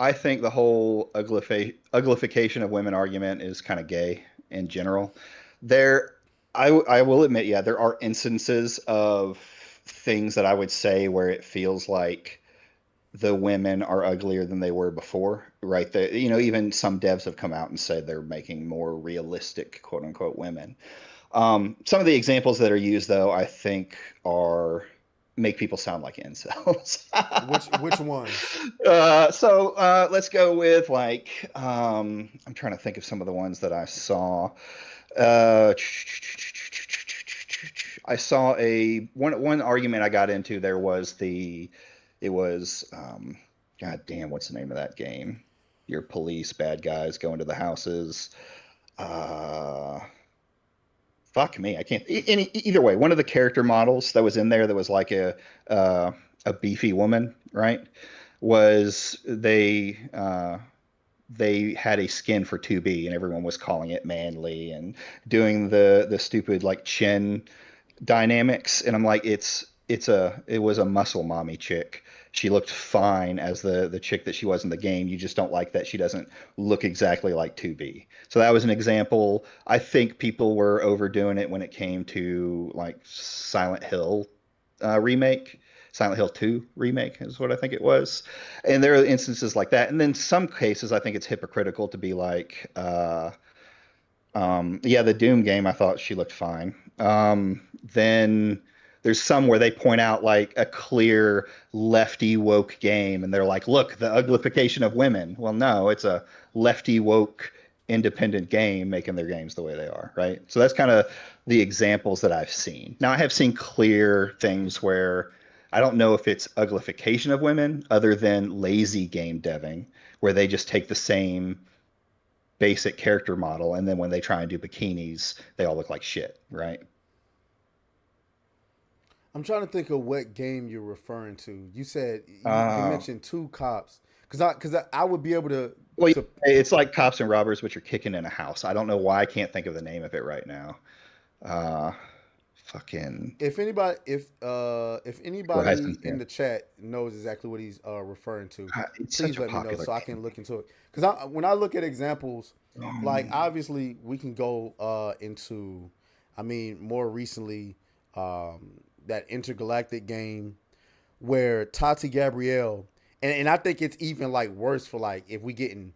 I think the whole uglification of women argument is kind of gay in general. There, I will admit, yeah, there are instances of things that I would say where it feels like the women are uglier than they were before, right? Even some devs have come out and said they're making more realistic, quote unquote, women. Some of the examples that are used, though, I think are make people sound like incels. Which ones? Let's go with like I'm trying to think of some of the ones that I saw. Uh, I saw a one argument I got into. There was the it was God damn, what's the name of that game? Your police bad guys go into the houses. Uh, Fuck me, I can't. Either way, one of the character models that was in there that was like a beefy woman, right? Was they had a skin for 2B and everyone was calling it manly and doing the stupid like chin dynamics, and I'm like, it was a muscle mommy chick. She looked fine as the chick that she was in the game. You just don't like that she doesn't look exactly like 2B. So that was an example. I think people were overdoing it when it came to like Silent Hill remake. Silent Hill 2 remake is what I think it was. And there are instances like that. And then some cases I think it's hypocritical to be like yeah, the Doom game, I thought she looked fine. Then there's some where they point out like a clear lefty woke game, and they're like, "Look, the uglification of women." Well, no, it's a lefty woke independent game making their games the way they are, right? So that's kind of the examples that I've seen. Now, I have seen clear things where I don't know if it's uglification of women, other than lazy game deving, where they just take the same basic character model, and then when they try and do bikinis, they all look like shit, right? I'm trying to think of what game you're referring to. You said you Uh, mentioned two cops because I would be able well, to yeah, it's like cops and robbers, but you're kicking in a house. I don't know why I can't think of the name of it right now. Uh, Fucking if Horizon anybody in Zero. the chat knows exactly what he's referring to, God, it's such please a let me know popular so I can game. look into it. Because when I look at examples, like Um, obviously we can go into, I mean, more recently, that intergalactic game where Tati Gabrielle, and I think it's even like worse for like if we getting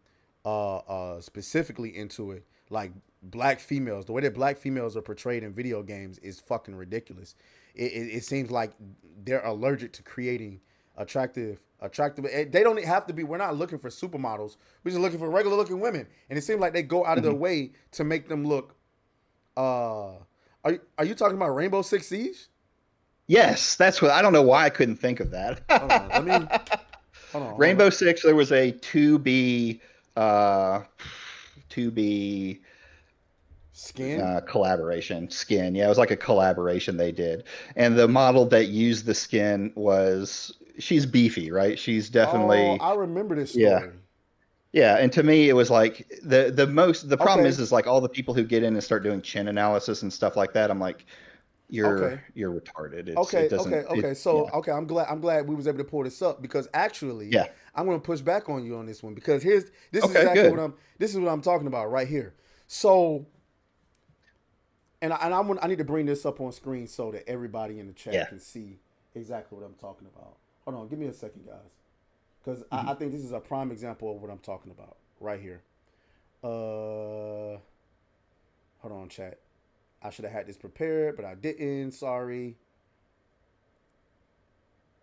specifically into it, like black females, the way that black females are portrayed in video games is fucking ridiculous. It seems like they're allergic to creating attractive. They don't have to be. We're not looking for supermodels. We're just looking for regular looking women, and it seems like they go out of their mhm. way to make them look. Are you talking about Rainbow Six Siege? Yes, that's what I don't know why I couldn't think of Hold on. Let me. that. Hold on. Hold on. Rainbow Six, there was a 2B uh 2B Skin. collaboration skin. Yeah, it was like a collaboration they did. And the model that used the skin was she's beefy, right? She's Oh, definitely I remember this yeah. story. Yeah, and to me it was like the problem Okay. is like all the people who get in and start doing chin analysis and stuff like that. I'm like Okay. you're retarded. It Okay. Okay. doesn't it Okay. So yeah. okay, I'm glad we was able to pull this up because actually Yeah. I'm going to push back on you on this one because this is Okay, exactly good. this is what I'm talking about right here. So I need to bring this up on screen so that everybody in the chat Yeah. can see exactly what I'm talking about. Hold on, give me a second, guys, because I Mhm. think this is a prime example of what I'm talking about right here. Hold on, chat. I should have had this prepared, but I didn't. Sorry.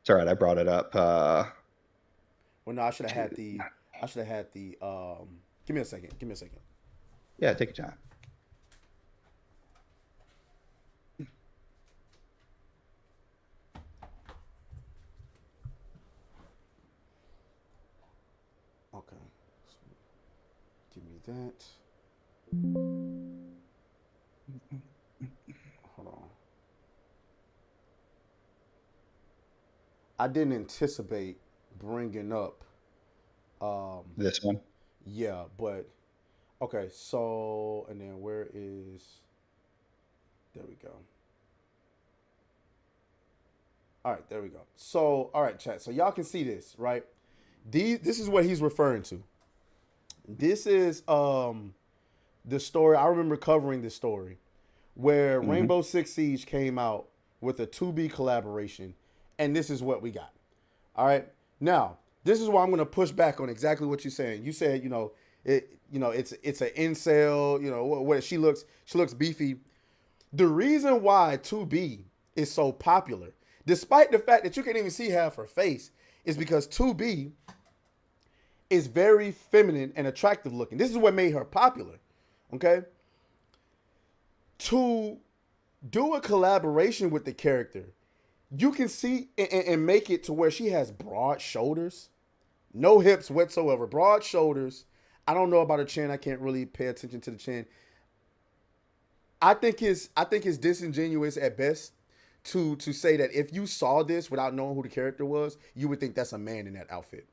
It's all right. I brought it up Well, no, I should have to had the. I should have had the. Give me a second. Give me a second. yeah, take your time. Okay. Give me that. Hold on. I didn't anticipate bringing up. Um, This one. yeah, but okay. So and then where is? There we go. All right, there we go. So all right, chat. So y'all can see this, right? This is what he's referring to. This is the story. I remember covering this story where Hmm. Rainbow Six Siege came out with a 2B collaboration, and this is what we got. All right. Now, this is why I'm going to push back on exactly what you're saying. You said, it's an incel. What she looks beefy. The reason why 2B is so popular, despite the fact that you can't even see half her face, is because 2B is very feminine and attractive looking. This is what made her popular. Okay. To do a collaboration with the character, you can see and make it to where she has broad shoulders, no hips whatsoever, broad shoulders. I don't know about her chin. I can't really pay attention to the chin. I think it's disingenuous at best to say that if you saw this without knowing who the character was, you would think that's a man in that outfit.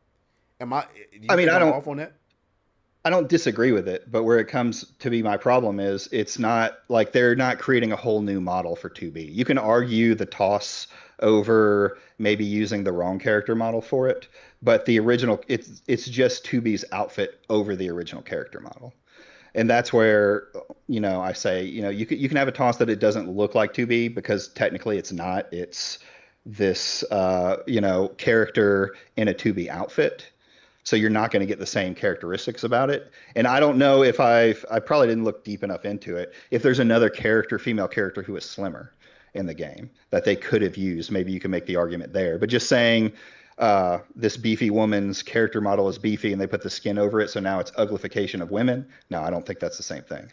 Am I? Do I you mean, think I'm off on that? I don't disagree with it, but where it comes to be my problem is it's not like they're not creating a whole new model for 2B. You can argue the toss over maybe using the wrong character model for it, but the original it's just 2B's outfit over the original character model. And that's where I say you can have a toss that it doesn't look like 2B because technically it's not. It's this character in a 2B outfit, so you're not going to get the same characteristics about it. And I don't know if I probably didn't look deep enough into it, if there's another character, female character, who is slimmer in the game that they could have used. Maybe you can make the argument there, but just saying this beefy woman's character model is beefy and they put the skin over it, so now it's uglification of women. No, I don't think that's the same thing.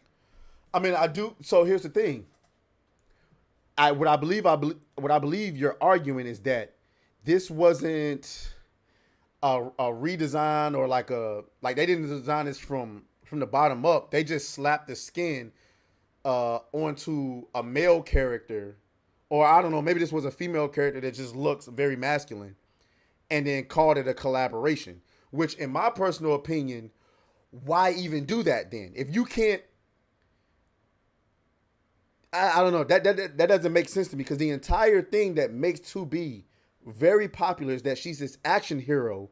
I mean, I do. So here's the thing. What I believe you're arguing is that this wasn't a redesign or like they didn't design this from the bottom up. They just slapped the skin onto a male character, or I don't know, maybe this was a female character that just looks very masculine, and then called it a collaboration. Which, in my personal opinion, why even do that then? If you can't, I don't know. That doesn't make sense to me because the entire thing that makes 2B very popular is that she's this action hero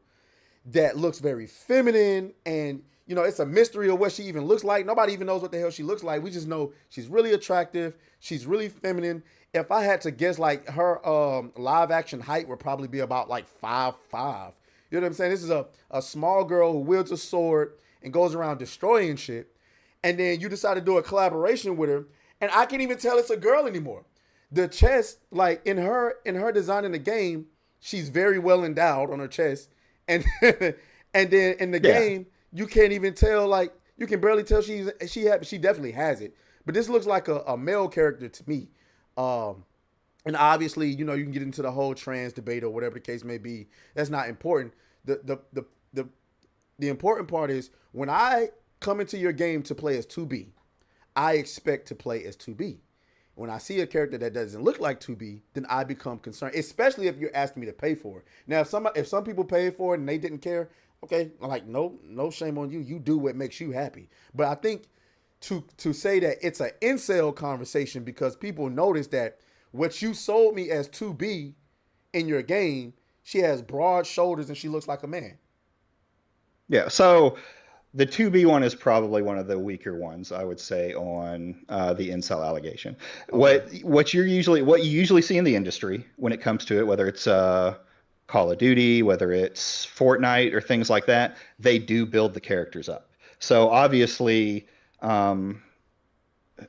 that looks very feminine, and it's a mystery of what she even looks like. Nobody even knows what the hell she looks like. We just know she's really attractive, she's really feminine. If I had to guess, like, her live action height would probably be about like 5'5". You know what I'm saying? This is a small girl who wields a sword and goes around destroying shit, and then you decide to do a collaboration with her, and I can't even tell it's a girl anymore. The chest, like, in her design in the game, she's very well endowed on her chest, and and then in the Yeah. game you can't even tell, like, you can barely tell she definitely has it, but this looks like a male character to me. um And obviously, you know, you can get into the whole trans debate or whatever the case may be. That's not important. The the important part is when I come into your game to play as 2B, I expect to play as 2B. When I see a character that doesn't look like 2B, then I become concerned, especially if you're asking me to pay for it. Now, if some people paid for it and they didn't care, okay, I'm like, no shame on you. You do what makes you happy. But I think to say that it's an incel conversation because people notice that what you sold me as 2B in your game, she has broad shoulders and she looks like a man. Yeah. So the 2B one is probably one of the weaker ones, I would say, on the incel allegation. Okay. What you usually see in the industry when it comes to it, whether it's Call of Duty, whether it's Fortnite or things like that, they do build the characters up. So obviously, um,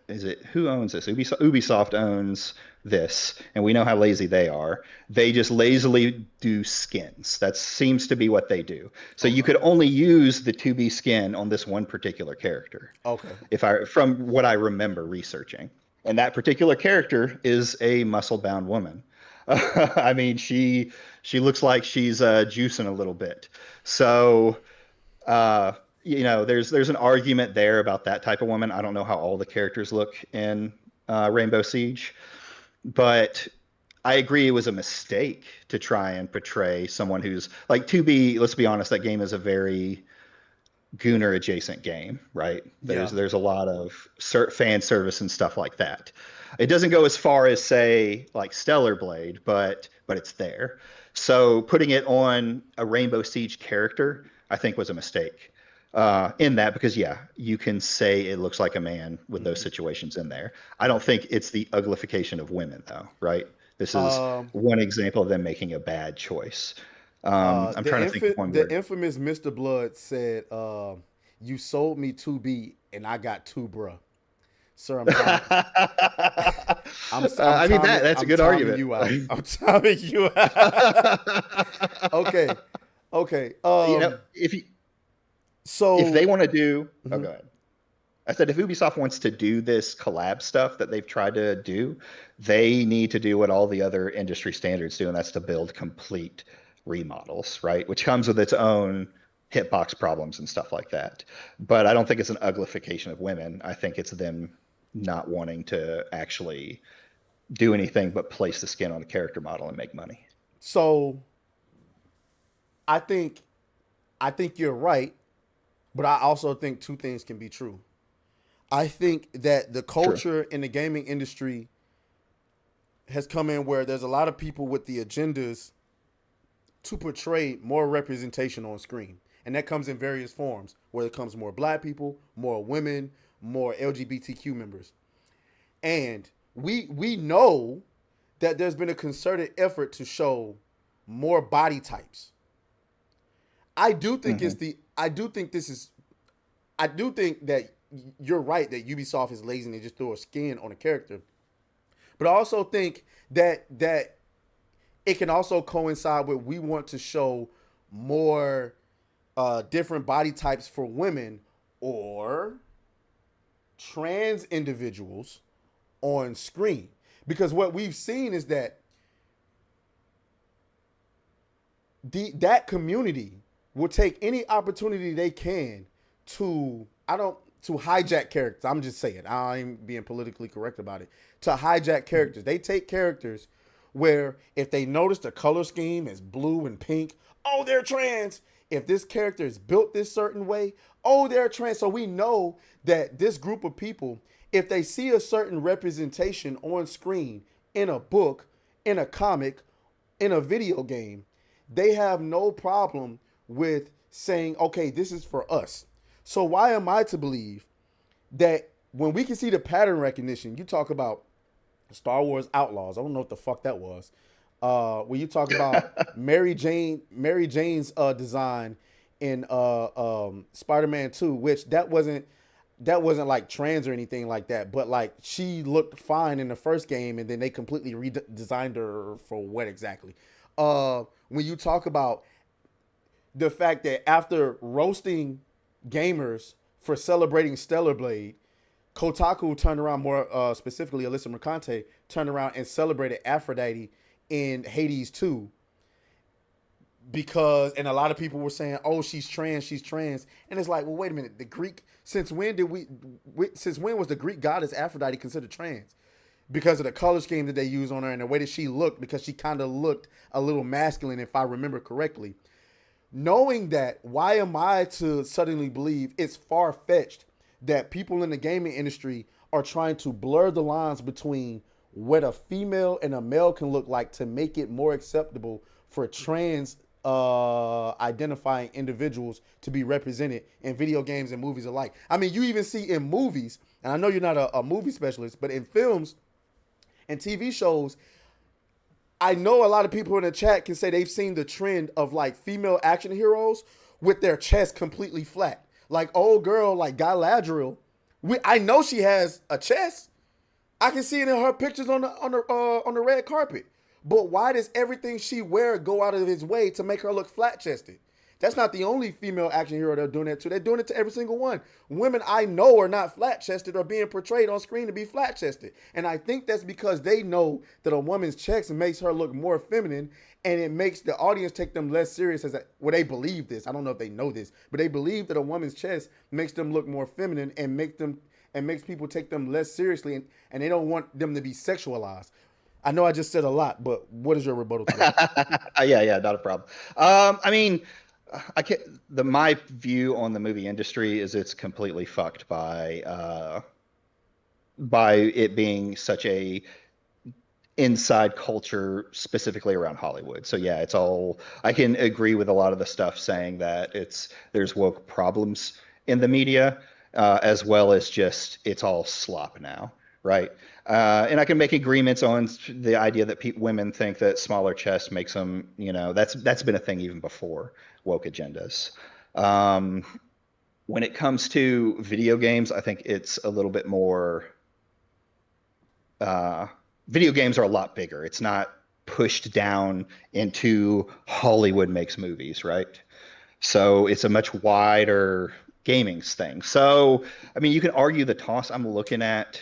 is it who owns this? Ubisoft owns this, and we know how lazy they are. They just lazily do skins. That seems to be what they do. So you Okay. could only use the 2B skin on this one particular character, Okay. if I from what I remember researching. And that particular character is a muscle-bound woman. I mean, she looks like she's juicing a little bit. So uh, there's an argument there about that type of woman. I don't know how all the characters look in Rainbow Siege, but I agree it was a mistake to try and portray someone who's like 2B. Let's be honest, that game is a very Gooner adjacent game, right? Yeah. There's a lot of fan service and stuff like that. It doesn't go as far as say like Stellar Blade, but it's there. So putting it on a Rainbow Siege character, I think was a mistake. In that because yeah, you can say it looks like a man with those Mm-hmm. situations in there. I don't think it's the uglification of women though, right? This is Um, one example of them making a bad choice. I'm trying to think of one the where infamous Mr. Blood said, "You sold me 2B and I got two bruh." Sir, I mean that's a I'm good timing argument. you out. I'm timing you out. Okay. Okay. If you if So they want to do, oh, mhm. go ahead. I said if Ubisoft wants to do this collab stuff that they've tried to do, they need to do what all the other industry standards do, and that's to build complete remodels, right? Which comes with its own hitbox problems and stuff like that. But I don't think it's an uglification of women. I think it's them not wanting to actually do anything but place the skin on a character model and make money. So I think I think you're right, but I also think two things can be true. I think that the True. culture in the gaming industry has come in where there's a lot of people with the agendas to portray more representation on screen. And that comes in various forms, where it comes more black people, more women, more LGBTQ members. And we know that there's been a concerted effort to show more body types. Hmm. I do think that you're right that Ubisoft is lazy and they just throw a skin on a character. But I also think that it can also coincide with we want to show more different body types for women or trans individuals on screen. Because what we've seen is that that community will take any opportunity they can to I don't to hijack characters. I'm just saying. I'm being politically correct about it. To hijack characters. They take characters where if they notice the color scheme is blue and pink, oh, they're trans. If this character is built this certain way, oh, they're trans. So we know that this group of people, if they see a certain representation on screen in a book, in a comic, in a video game, they have no problem with saying, okay, this is for us. So why am I to believe that when we can see the pattern recognition, you talk about Star Wars Outlaws. I don't know what the fuck that was. When you talk about Mary Jane's design in Spider-Man 2, which that wasn't like trans or anything like that, but like she looked fine in the first game, and then they completely redesigned her for what exactly? When you talk about the fact that after roasting gamers for celebrating Stellar Blade, Kotaku turned around more specifically. Alyssa Mercante turned around and celebrated Aphrodite in Hades 2 because, and a lot of people were saying, "Oh, she's trans," and it's like, well, wait a minute. The Greek, since when was the Greek goddess Aphrodite considered trans? Because of the color scheme that they use on her and the way that she looked, because she kind of looked a little masculine, if I remember correctly. Knowing that, why am I to suddenly believe it's far fetched that people in the gaming industry are trying to blur the lines between what a female and a male can look like to make it more acceptable for trans identifying individuals to be represented in video games and movies alike? I mean, you even see in movies, and I know you're not a movie specialist, but in films and TV shows, I know a lot of people in the chat can say they've seen the trend of like female action heroes with their chest completely flat. Like old girl, like Galadriel. I know she has a chest. I can see it in her pictures on the red carpet. But why does everything she wear go out of its way to make her look flat chested? That's not the only female action hero they're doing that to. They're doing it to every single one. Women I know are not flat chested or being portrayed on screen to be flat chested. And I think that's because they know that a woman's chest makes her look more feminine, and it makes the audience take them less serious well, they believe this. I don't know if they know this, but they believe that a woman's chest makes them look more feminine and makes people take them less seriously, and they don't want them to be sexualized. I know I just said a lot, but what is your rebuttal to that? Yeah, not a problem. I mean, I can't. My view on the movie industry is it's completely fucked by it being such a inside culture specifically around Hollywood. So yeah, it's all. I can agree with a lot of the stuff saying that there's woke problems in the media, as well as just it's all slop now, right? And I can make agreements on the idea that women think that smaller chest makes them, that's been a thing even before woke agendas. When it comes to video games, I think it's a little bit more. Video games are a lot bigger. It's not pushed down into Hollywood makes movies, right? So it's a much wider gaming thing. So, I mean, you can argue the toss. I'm looking at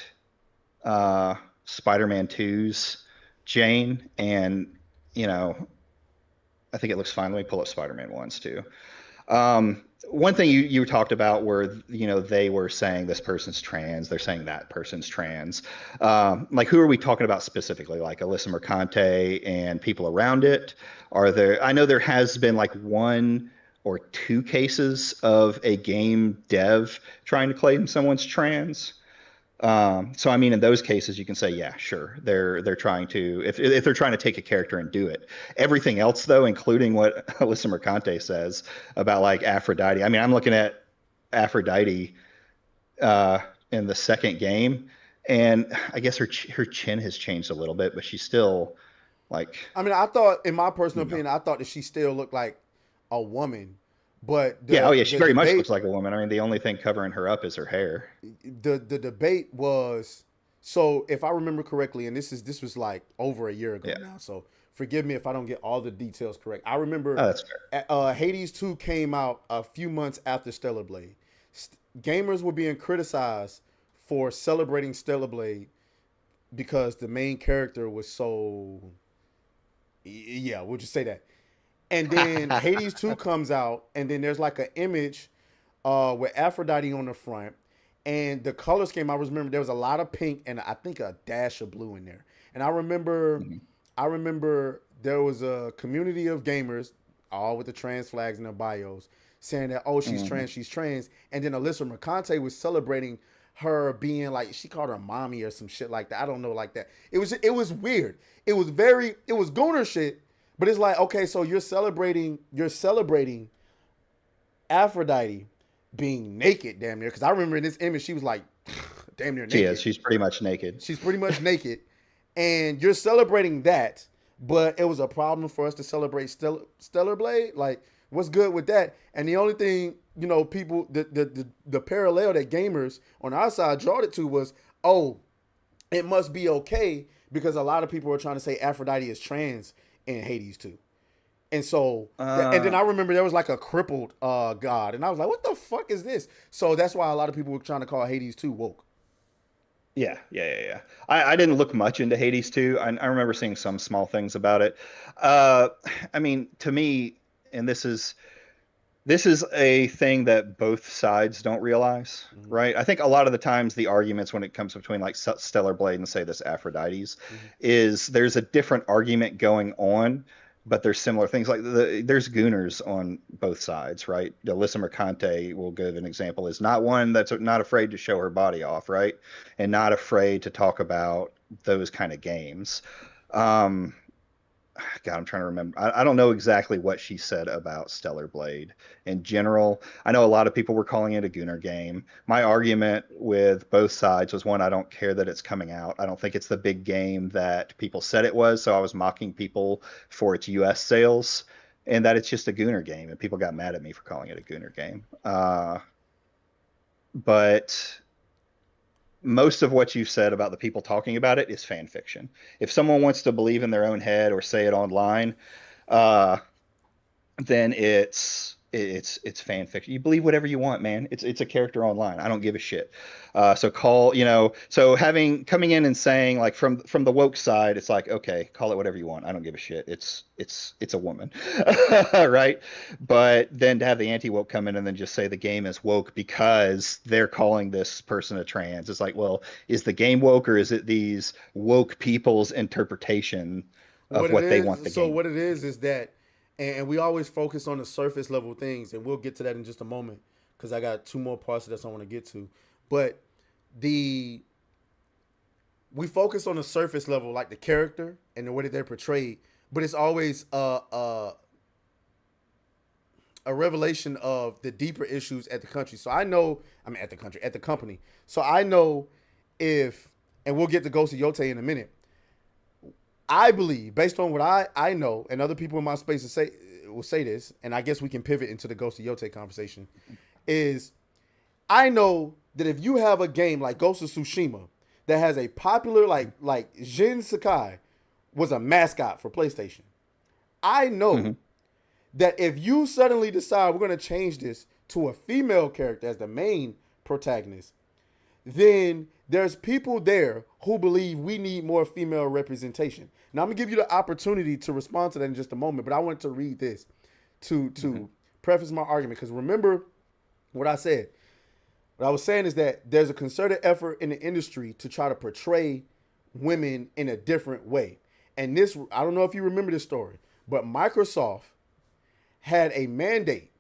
Spider-Man 2's Jane, and I think it looks fine. Let me pull up Spider-Man 1's too. One thing you talked about where they were saying this person's trans, they're saying that person's trans. Like, who are we talking about specifically? Like Alyssa Mercante and people around it? I know there has been like 1 or 2 cases of a game dev trying to claim someone's trans. So I mean, in those cases, you can say, yeah, sure, they're trying to, if they're trying to take a character and do it. Everything else, though, including what Alyssa Mercante says about like Aphrodite. I mean, I'm looking at Aphrodite in the second game, and I guess her chin has changed a little bit, but she's still like. I mean, I thought, in my personal opinion, I thought that she still looked like a woman. But she very much looks like a woman. I mean, the only thing covering her up is her hair. The debate was, so if I remember correctly, and this was like over a year ago now, so forgive me if I don't get all the details correct. I remember that's fair. Hades 2 came out a few months after Stellar Blade. Gamers were being criticized for celebrating Stellar Blade because the main character was so, yeah, we'll just say that. And then Hades 2 comes out, and then there's like an image with Aphrodite on the front, and the color scheme, I remember there was a lot of pink and I think a dash of blue in there. And I remember there was a community of gamers, all with the trans flags in their bios, saying that, oh, she's trans. And then Alyssa Mercante was celebrating her being like, she called her mommy or some shit like that. I don't know, like that. It was weird. It was gooner shit. But it's like, okay, so you're celebrating Aphrodite being naked, damn near. Because I remember in this image, she was like, damn near naked. She is. She's pretty much naked. She's pretty much naked. And you're celebrating that, but it was a problem for us to celebrate Stellar Blade. Like, what's good with that? And the only thing, people, the parallel that gamers on our side drawed it to was, oh, it must be okay because a lot of people are trying to say Aphrodite is trans in Hades 2. And so, and then I remember there was like a crippled god. And I was like, what the fuck is this? So that's why a lot of people were trying to call Hades 2 woke. Yeah, yeah, yeah, yeah. I didn't look much into Hades 2. I remember seeing some small things about it. Uh, I mean, to me, and this is a thing that both sides don't realize, Hmm. right? I think a lot of the times the arguments when it comes between like Stellar Blade and say this Aphrodite's Hmm. is there's a different argument going on, but there's similar things. Like there's gooners on both sides, right? Alyssa Mercante will give an example is not one that's not afraid to show her body off, right? And not afraid to talk about those kind of games. Um, God, I'm trying to remember. I don't know exactly what she said about Stellar Blade in general. I know a lot of people were calling it a Gooner game. My argument with both sides was one, I don't care that it's coming out. I don't think it's the big game that people said it was. So I was mocking people for its US sales and that it's just a Gooner game. And people got mad at me for calling it a Gooner game. But most of what you've said about the people talking about it is fan fiction. If someone wants to believe in their own head or say it online, uh, then it's fan fiction. You believe whatever you want, man. It's a character online. I don't give a shit. So so having coming in and saying like from the woke side, it's like okay, call it whatever you want. I don't give a shit. It's a woman, right? But then to have the anti woke come in and then just say the game is woke because they're calling this person a trans, it's like, well, is the game woke or is it these woke people's interpretation of What it what they want the is, so game what to it be? is that, and we always focus on the surface level things, and we'll get to that in just a moment because I got two more parts of this I want to get to. But the we focus on the surface level, like the character and the way that they're portrayed, but it's always a revelation of the deeper issues at the country. So I know, I mean, at the country, at the company. So I know if, and we'll get to Ghost of Yote in a minute. I believe, based on what I know, and other people in my space will say this, and I guess we can pivot into the Ghost of Yote conversation. Is I know that if you have a game like Ghost of Tsushima that has a popular like Jin Sakai was a mascot for PlayStation, I know Hmm. that if you suddenly decide we're going to change this to a female character as the main protagonist, then there's people there who believe we need more female representation. Now I'm gonna give you the opportunity to respond to that in just a moment, but I want to read this to Hmm. preface my argument because remember what I said. What I was saying is that there's a concerted effort in the industry to try to portray women in a different way. And this, I don't know if you remember this story, but Microsoft had a mandate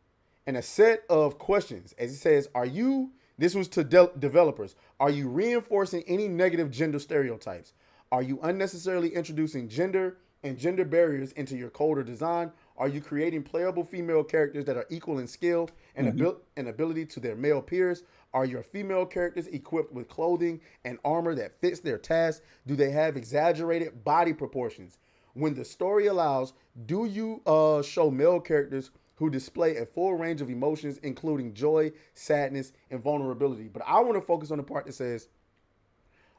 and a set of questions. As it says, are you, this was to developers, are you reinforcing any negative gender stereotypes? Are you unnecessarily introducing gender and gender barriers into your code or design? Are you creating playable female characters that are equal in skill and, Hmm. and ability to their male peers? Are your female characters equipped with clothing and armor that fits their tasks? Do they have exaggerated body proportions? When the story allows, do you show male characters who display a full range of emotions, including joy, sadness, and vulnerability? But I want to focus on the part that says,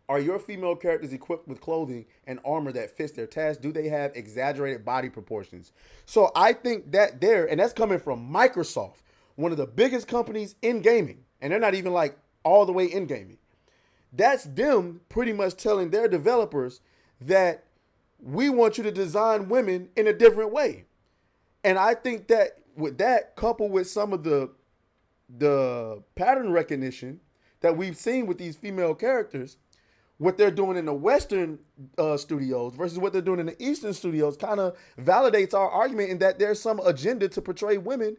are your female characters equipped with clothing and armor that fits their task? Do they have exaggerated body proportions? So I think that there, and that's coming from Microsoft, one of the biggest companies in gaming, and they're not even like all the way in gaming. That's them pretty much telling their developers that we want you to design women in a different way. And I think that with that, coupled with some of the pattern recognition that we've seen with these female characters, what they're doing in the Western studios versus what they're doing in the Eastern studios kind of validates our argument in that there's some agenda to portray women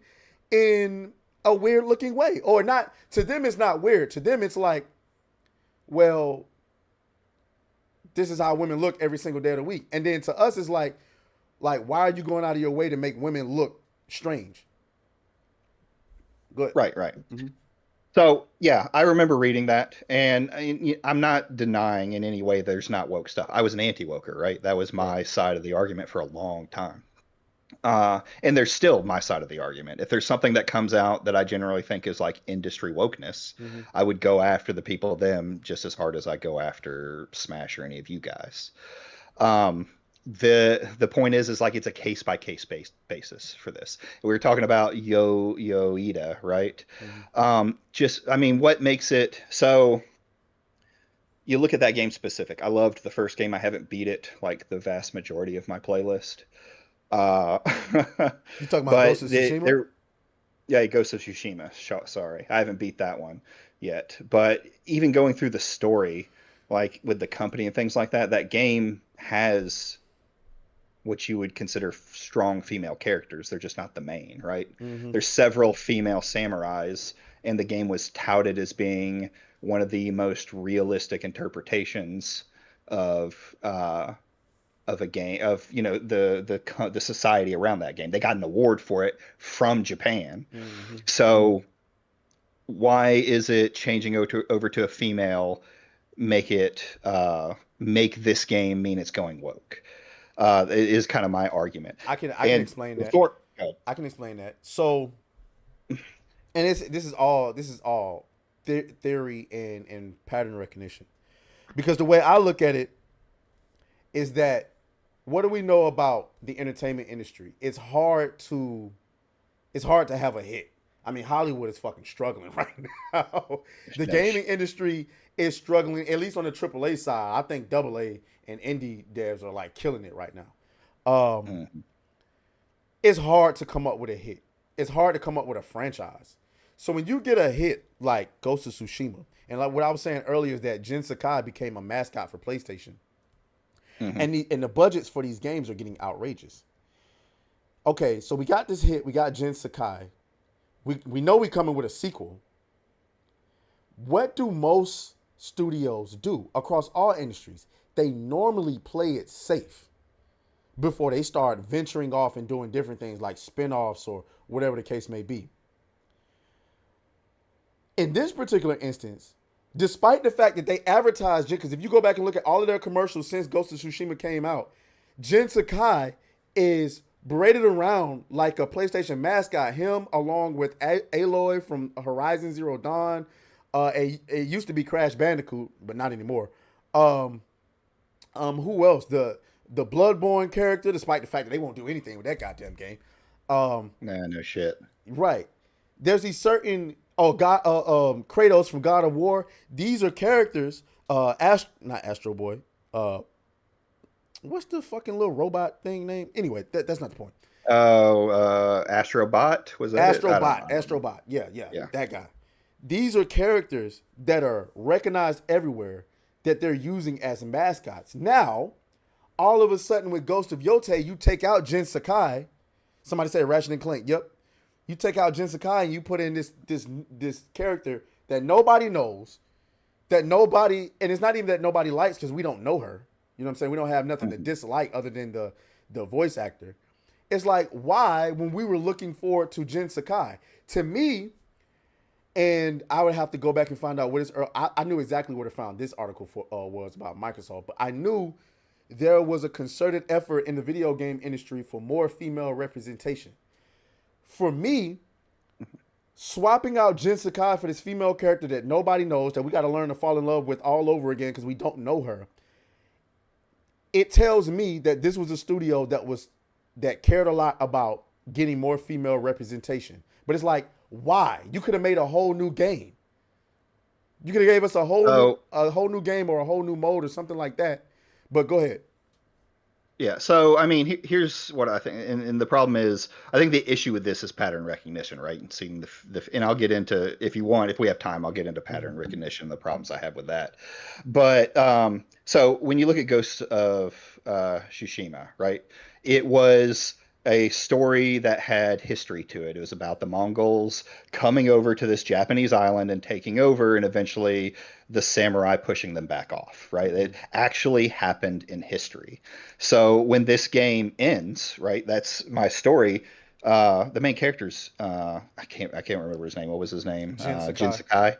in a weird looking way. Or not, to them, it's not weird. To them, it's like, well, this is how women look every single day of the week. And then to us, it's like, why are you going out of your way to make women look strange? Good. Right, right. Mm-hmm. So yeah, I remember reading that, and I'm not denying in any way there's not woke stuff. I was an anti-woker, right? That was Right. my side of the argument for a long time. And there's still my side of the argument. If there's something that comes out that I generally think is like industry wokeness, Mm-hmm. I would go after the people them just as hard as I go after Smash or any of you guys. Um, the point is like it's a case by case basis for this. We were talking about Yoida, right? Mm-hmm. Just I mean, what makes it so? you look at that game specific. I loved the first game. I haven't beat it like the vast majority of my playlist. Uh, You talking about Ghost but of Tsushima? there, yeah, Ghost of Tsushima. Sorry, I haven't beat that one yet. But even going through the story, like with the company and things like that, that game has what you would consider strong female characters. They're just not the main, right? Mm-hmm. There's several female samurais, and the game was touted as being one of the most realistic interpretations of of a game of the society around that game. They got an award for it from Japan. Mm-hmm. So why is it changing over to a female? Make it make this game mean it's going woke? Is kind of my argument. I can And explain that. before, I can explain that. So, and this is all theory and pattern recognition. Because the way I look at it is that what do we know about the entertainment industry? It's hard to have a hit. I mean, Hollywood is fucking struggling right now. The gaming industry is struggling, at least on the AAA side. I think AA and indie devs are like killing it right now. mm, It's hard to come up with a hit. It's hard to come up with a franchise. So when you get a hit like Ghost of Tsushima, and like what I was saying earlier is that Jin Sakai became a mascot for PlayStation, mhm. and the budgets for these games are getting outrageous. Okay, so we got this hit. We got Jin Sakai. We know we coming with a sequel. What do most studios do across all industries? They normally play it safe before they start venturing off and doing different things like spin-offs or whatever the case may be. In this particular instance, despite the fact that they advertised Jin, because if you go back and look at all of their commercials since Ghost of Tsushima came out, Jin Sakai is paraded around like a PlayStation mascot. Him along with Aloy from Horizon Zero Dawn. It used to be Crash Bandicoot, but not anymore. Um, who else? The Bloodborne character, despite the fact that they won't do anything with that goddamn game. Um, Nah, no shit. right. There's these certain God Kratos from God of War. These are characters. Not Astro Boy. What's the fucking little robot thing name? Anyway, that's not the point. Oh, Astrobot, was that it? I don't know. Astrobot. Yeah, yeah, Yeah. that guy. These are characters that are recognized everywhere that they're using as mascots. Now, all of a sudden with Ghost of Yote, you take out Jin Sakai. Somebody say Ratchet and Clank. Yep. You take out Jin Sakai and you put in this character that nobody knows, that nobody, and it's not even that nobody likes because we don't know her. You know what I'm saying? We don't have nothing to Mhm. dislike other than the voice actor. It's like, why, when we were looking forward to Jin Sakai? To me, and I would have to go back and find out what is. I knew exactly where to find this article was about Microsoft, but I knew there was a concerted effort in the video game industry for more female representation. For me, swapping out Jin Sakai for this female character that nobody knows, that we got to learn to fall in love with all over again because we don't know her, it tells me that this was a studio that cared a lot about getting more female representation. But it's like, why? You could have made a whole new game. You could have gave us So a whole new game or a whole new mode or something like that. But go ahead. yeah, so I mean, here's what I think, and the problem is, I think the issue with this is pattern recognition, right? And seeing and I'll get into, if you want, if we have time, I'll get into pattern Mm-hmm. recognition and the problems I have with that. But so when you look at Ghosts of Tsushima, right? It was a story that had history to it. It was about the Mongols coming over to this Japanese island and taking over, and eventually the samurai pushing them back off, right? Mm-hmm. It actually happened in history. So when this game ends, right, that's my story. The main character's I can't remember his name. What was his name? Jin Jin Sakai. Sakai.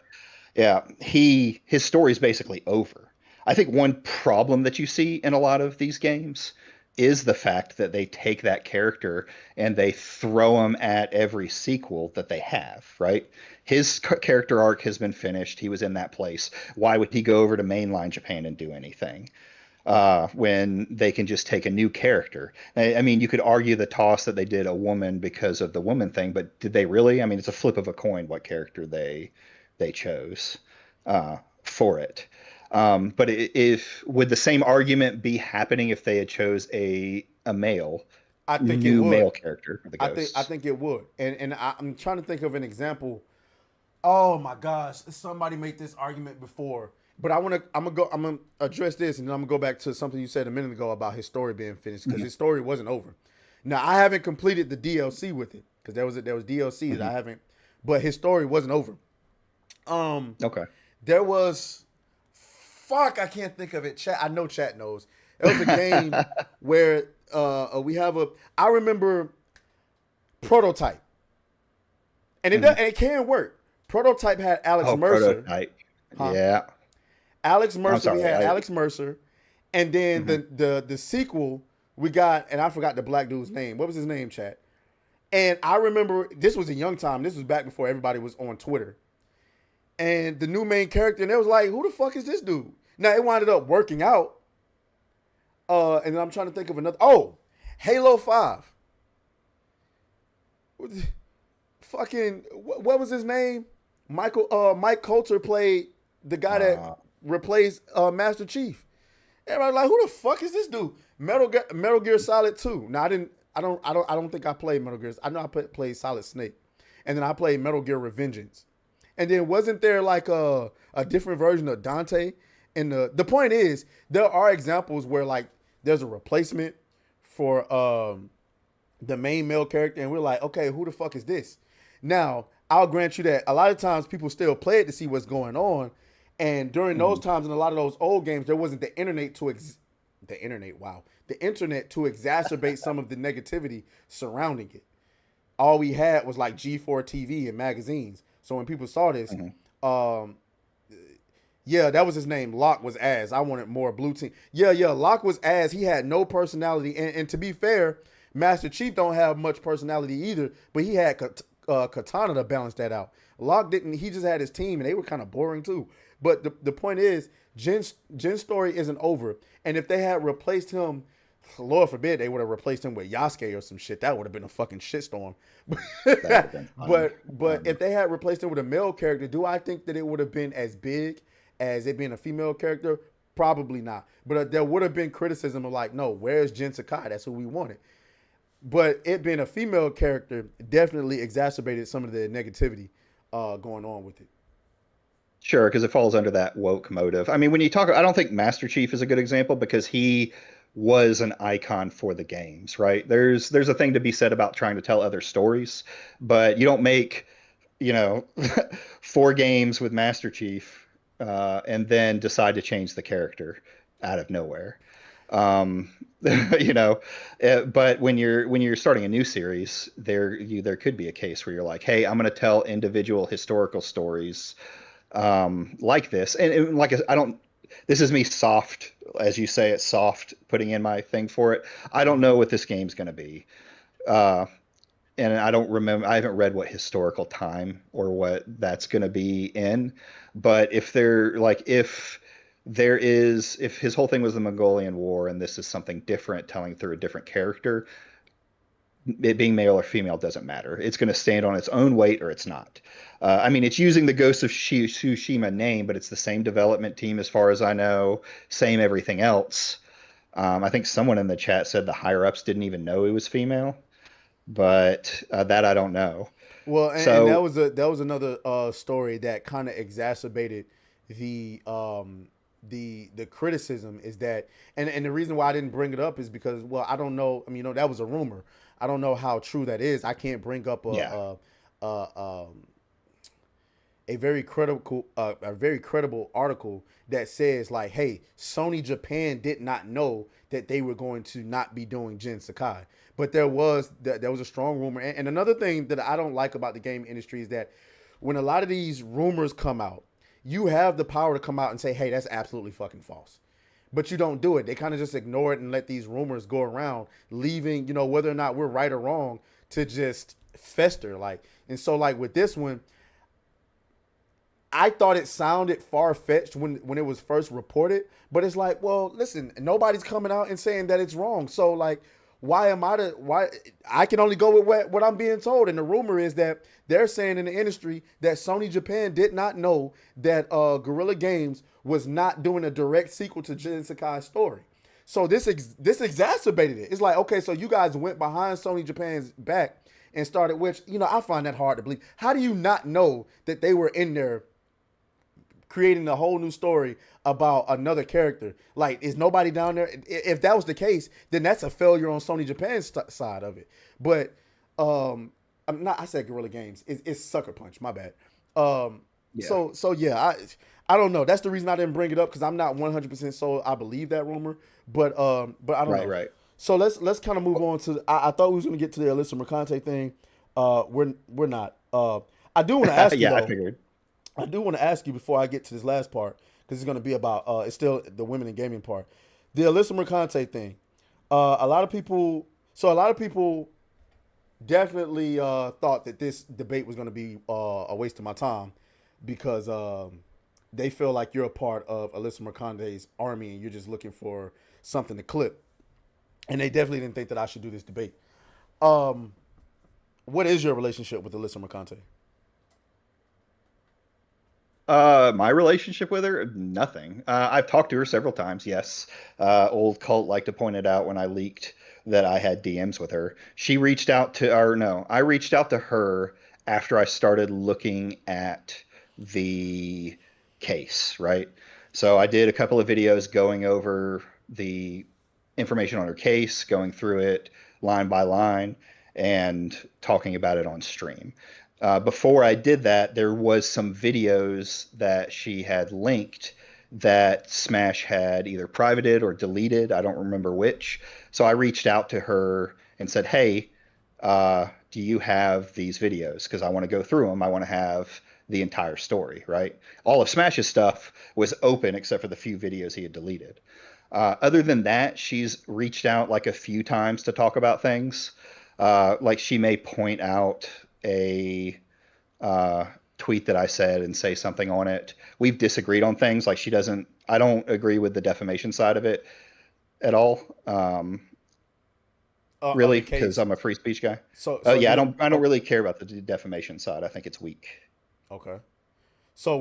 Yeah, his story is basically over. I think one problem that you see in a lot of these games is the fact that they take that character and they throw him at every sequel that they have, right? His character arc has been finished. He was in that place. Why would he go over to mainline Japan and do anything? When they can just take a new character. I mean, you could argue the toss that they did a woman because of the woman thing, but did they really? I mean, it's a flip of a coin what character they chose for it. But if would the same argument be happening if they had chose a male, I think it new would. male character for the I ghosts? think it would. I'm trying to think of an example. Oh my gosh, somebody made this argument before. But I'm gonna address this, and then I'm gonna go back to something you said a minute ago about his story being finished, because Hmm. his story wasn't over. Now I haven't completed the DLC with it, because there was DLC that Hmm. I haven't, but his story wasn't over. Um, Okay. there was, fuck, I can't think of it. Chat, I know chat knows. There was a game where we have a. I remember Prototype, and Hmm. it can work. Prototype had Alex Oh, Mercer, prototype. huh? Yeah. Alex I'm Mercer, we sorry. had Alex Mercer, and then Mhm. the sequel we got, and I forgot the black dude's name. What was his name, chat? And I remember this was a young time. This was back before everybody was on Twitter. And the new main character, and it was like, who the fuck is this dude? Now it wound up working out. And then I'm trying to think of another. Oh, Halo 5. Fucking what was his name? Mike Coulter played the guy that Uh, replaced Master Chief. Everybody like, who the fuck is this dude? Metal Gear Solid 2. Now I don't think I played Metal Gear. I know I played Solid Snake. And then I played Metal Gear Revengeance. And then wasn't there like a different version of Dante? And the point is, there are examples where like there's a replacement for the main male character, and we're like, okay, who the fuck is this? Now, I'll grant you that a lot of times people still play it to see what's going on, and during those mhm. times in a lot of those old games, there wasn't the internet the internet to exacerbate some of the negativity surrounding it. All we had was like G4 TV and magazines. So when people saw this, Mhm. um, yeah, that was his name. Locke was ass. I wanted more blue team. Yeah, Locke was ass. He had no personality. And to be fair, Master Chief don't have much personality either, but he had Katana to balance that out. Locke didn't. He just had his team, and they were kind of boring too. But the point is, Jin's story isn't over. And if they had replaced him, Lord forbid, they would have replaced him with Yasuke or some shit. That would have been a fucking shitstorm. That would have been fun. But if they had replaced him with a male character, do I think that it would have been as big as it being a female character? Probably not. But there would have been criticism of like, no, where's Jin Sakai? That's who we wanted. But it being a female character definitely exacerbated some of the negativity going on with it. Sure, because it falls under that woke motive. I mean, when you talk, I don't think Master Chief is a good example because he was an icon for the games, right? There's a thing to be said about trying to tell other stories, but you don't make, you know, four games with Master Chief and then decide to change the character out of nowhere. Um, you know, but when you're starting a new series, there could be a case where you're like, hey, I'm going to tell individual historical stories like this. And like I don't, this is me soft, as you say, it's soft putting in my thing for it. I don't know what this game's going to be. Uh, and I don't remember, I haven't read what historical time or what that's going to be in. But if they're like, if his whole thing was the Mongolian War and this is something different telling through a different character, it being male or female doesn't matter. It's going to stand on its own weight or it's not. I mean, it's using the Ghost of Tsushima name, but it's the same development team as far as I know, same everything else. I think someone in the chat said the higher ups didn't even know he was female, but that I don't know. Well, and So, that was another story that kind of exacerbated the the criticism is that, and the reason why I didn't bring it up is because, well, I don't know. I mean, that was a rumor. I don't know how true that is. I can't bring up yeah. a very credible article that says like, hey, Sony Japan did not know that they were going to not be doing Jin Sakai. But there was a strong rumor. And another thing that I don't like about the game industry is that when a lot of these rumors come out, you have the power to come out and say, hey, that's absolutely fucking false. But you don't do it. They kind of just ignore it and let these rumors go around, leaving, whether or not we're right or wrong, to just fester. Like, and so like with this one, I thought it sounded far fetched when it was first reported, but it's like, well, listen, nobody's coming out and saying that it's wrong. So like, why am I the why? I can only go with what I'm being told, and the rumor is that they're saying in the industry that Sony Japan did not know that Guerrilla Games was not doing a direct sequel to Jin Sakai's story. So this exacerbated it. It's like, okay, so you guys went behind Sony Japan's back and started, which I find that hard to believe. How do you not know that they were in there creating a whole new story about another character? Like, is nobody down there? If that was the case, then that's a failure on Sony Japan's side of it. But I'm not. I said Guerrilla Games. It's Sucker Punch. My bad. Yeah. So yeah, I don't know. That's the reason I didn't bring it up, because I'm not 100% sold. I believe that rumor, but I don't Right, know. right. So let's kind of move on to. I thought we was gonna get to the Alyssa Mercante thing. We're not. I do want to ask you Yeah, I though. figured. I do want to ask you before I get to this last part, because it's going to be about it's still the women in gaming part. The Alyssa Mercante thing. A lot of people. So a lot of people definitely thought that this debate was going to be a waste of my time, because they feel like you're a part of Alyssa Mercante's army and you're just looking for something to clip. And they definitely didn't think that I should do this debate. Um, what is your relationship with Alyssa Mercante? My relationship with her, nothing. I've talked to her several times, yes. Old Cult liked to point it out when I leaked that I had DMs with her. She reached out to, or no, I reached out to her after I started looking at the case, right? So I did a couple of videos going over the information on her case, going through it line by line, and talking about it on stream. Before I did that, there was some videos that she had linked that Smash had either privated or deleted. I don't remember which. So I reached out to her and said, "Hey, do you have these videos? Because I want to go through them. I want to have the entire story, right?" All of Smash's stuff was open except for the few videos he had deleted. Other than that, she's reached out like a few times to talk about things. Like she may point out a uh, tweet that I said and say something on it. We've disagreed on things. Like she doesn't. I don't agree with the defamation side of it at all. Of Really, the because case. I'm a free speech guy. So Yeah, I you don't. I don't oh, really care about the defamation side. I think it's weak. okay. So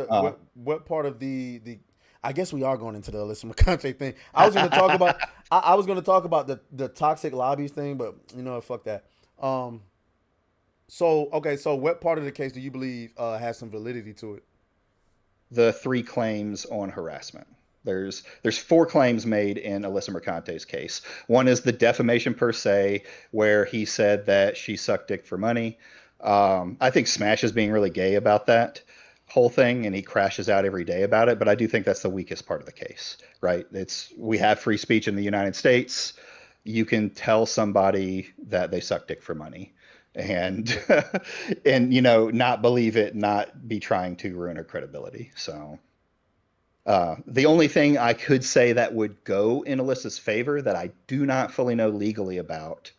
Uh, what part of the I guess we are going into the Alyssa McConaughey thing. I was going to talk about I was going to talk about the toxic lobbies thing, but fuck that. Um. So okay. So what part of the case do you believe has some validity to it? the three claims on harassment. There's four claims made in Alyssa Mercante's case. One is the defamation per se, where he said that she sucked dick for money. I think Smash is being really gay about that whole thing, and he crashes out every day about it. But I do think that's the weakest part of the case, right? It's we have free speech in the United States. You can tell somebody that they suck dick for money, and and not believe it, not be trying to ruin her credibility. So the only thing I could say that would go in Alyssa's favor that I do not fully know legally about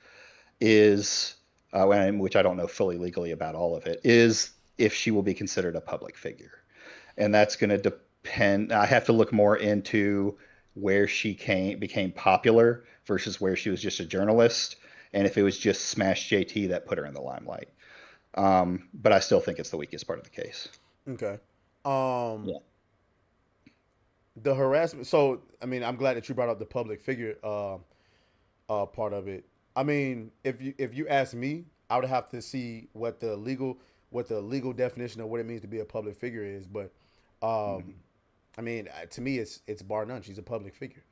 is, which I don't know fully legally about all of it, is if she will be considered a public figure. And that's going to depend. I have to look more into where she became popular versus where she was just a journalist, and if it was just Smash JT that put her in the limelight. But I still think it's the weakest part of the case. Okay. Um. Yeah. The harassment. So I mean, I'm glad that you brought up the public figure part of it. I mean, if you ask me, I would have to see what the legal definition of what it means to be a public figure is. But Mhm. I mean, to me, it's bar none. She's a public figure.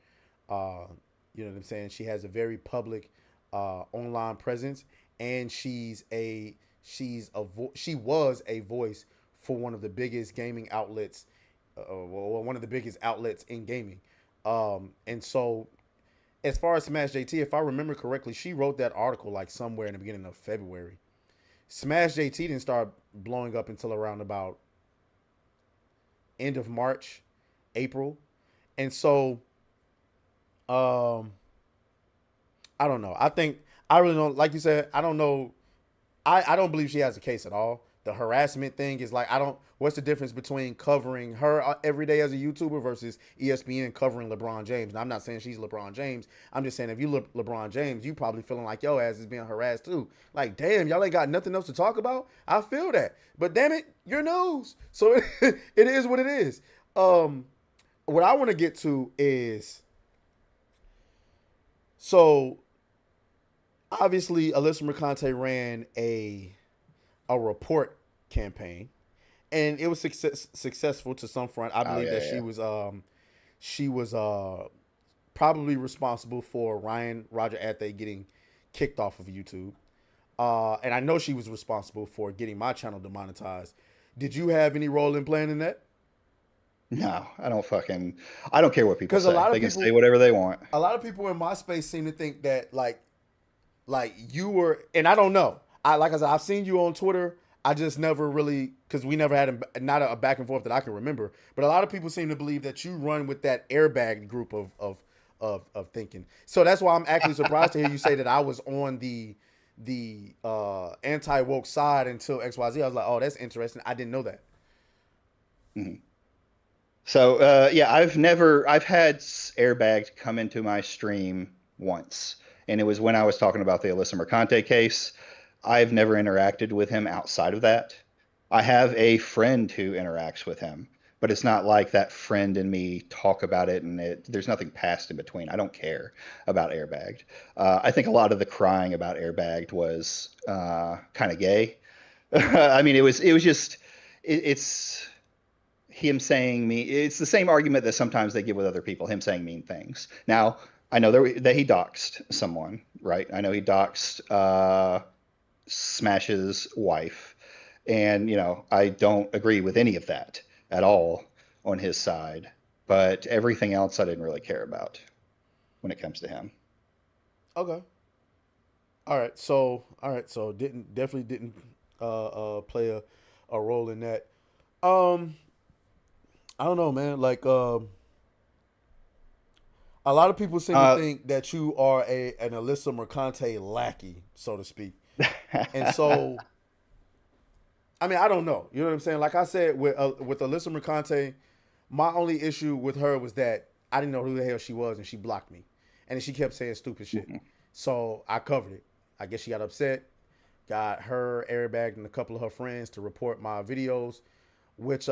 Uh, you know what I'm saying? She has a very public online presence, and she was a voice for one of the biggest gaming outlets, well, one of the biggest outlets in gaming. And so, as far as Smash JT, if I remember correctly, she wrote that article like somewhere in the beginning of February. Smash JT didn't start blowing up until around about end of March, April, and so um, I don't know. I think I really don't, like you said. I don't know. I don't believe she has a case at all. the harassment thing is like, I don't. What's the difference between covering her every day as a YouTuber versus ESPN covering LeBron James? And I'm not saying she's LeBron James. I'm just saying if you LeBron James, you probably feeling like yo ass is being harassed too. Like, damn, y'all ain't got nothing else to talk about. I feel that, but damn it, your news. So it is what it is. What I want to get to is, so obviously Alyssa Mercante ran a report campaign, and it was successful to some front. I believe that she was probably responsible for Ryan Roger Athay getting kicked off of YouTube, and I know she was responsible for getting my channel demonetized. Did you have any role in planning that? No, I don't care what people Because a say. lot of They can people, say whatever they want. a lot of people in my space seem to think that like you were, and I don't know. Like I said, I've seen you on Twitter. I just never really, because we never had not a back and forth that I can remember. But a lot of people seem to believe that you run with that airbag group of thinking. So that's why I'm actually surprised to hear you say that I was on the anti woke side until XYZ. I was like, oh, that's interesting. I didn't know that. Mm-hmm. So yeah, I've had Airbag come into my stream once, and it was when I was talking about the Alyssa Mercante case. I've never interacted with him outside of that. I have a friend who interacts with him, but it's not like that friend and me talk about it, and there's nothing past in between. I don't care about Airbagged. I think a lot of the crying about Airbagged was kind of gay. I mean, it was just it's him saying me. It's the same argument that sometimes they give with other people. Him saying mean things. Now I know that he doxed someone, right? I know he doxed Smash's wife, and I don't agree with any of that at all on his side. But everything else I didn't really care about when it comes to him. Okay. All right. So definitely didn't play a role in that. Um, I don't know, man. Like, a lot of people seem to Uh, think that you are an Alyssa Mercante lackey, so to speak. And so, I mean, I don't know. You know what I'm saying? Like I said, with Alyssa Mercante, my only issue with her was that I didn't know who the hell she was, and she blocked me, and she kept saying stupid shit. So I covered it. I guess she got upset, got her airbag and a couple of her friends to report my videos, which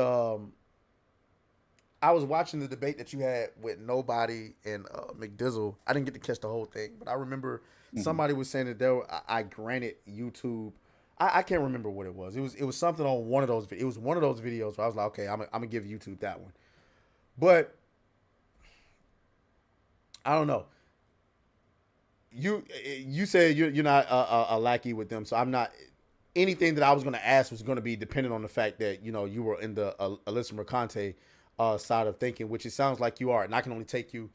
I was watching the debate that you had with Nobody and McDizzle. I didn't get to catch the whole thing, but I remember mhm. somebody was saying that I granted YouTube. I can't remember what it was. It was something on one of those. It was one of those videos where I was like, okay, I'm gonna give YouTube that one. But I don't know. You said you're not a lackey with them, so I'm not. Anything that I was going to ask was going to be dependent on the fact that you were in the Alyssa Mercante side of thinking, which it sounds like you are, and I can only take you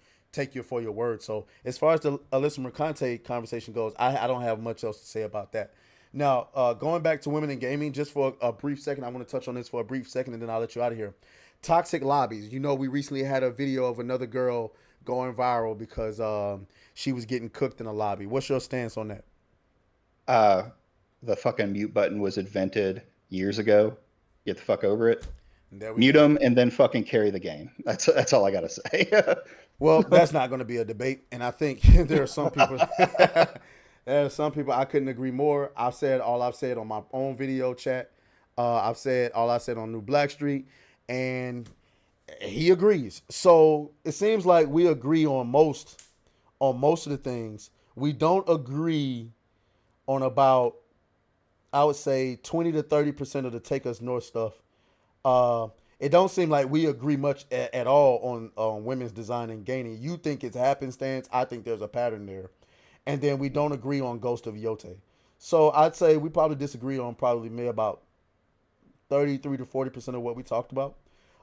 for your word. So as far as the Alyssa Mercante conversation goes, I don't have much else to say about that. Now, going back to women in gaming, just for a brief second, I want to touch on this for a brief second, and then I'll let you out of here. Toxic lobbies. We recently had a video of another girl going viral because she was getting cooked in a lobby. What's your stance on that? uh, the fucking mute button was invented years ago. Get the fuck over it. And there we Mute go. them and then fucking carry the game. That's all I gotta say. Well, that's not going to be a debate, and I think there are some people. There are some people I couldn't agree more. I've said all I've said on my own video chat. I've said all I said on New Black Street, and he agrees. So it seems like we agree on most of the things. We don't agree on about, I would say, 20 to 30% of the Take Us North stuff. Uh, it don't seem like we agree much at all on women's design and gaining. You think it's happenstance. I think there's a pattern there, and then we don't agree on Ghost of Yote. So I'd say we probably disagree on probably maybe about 33 to 40% of what we talked about.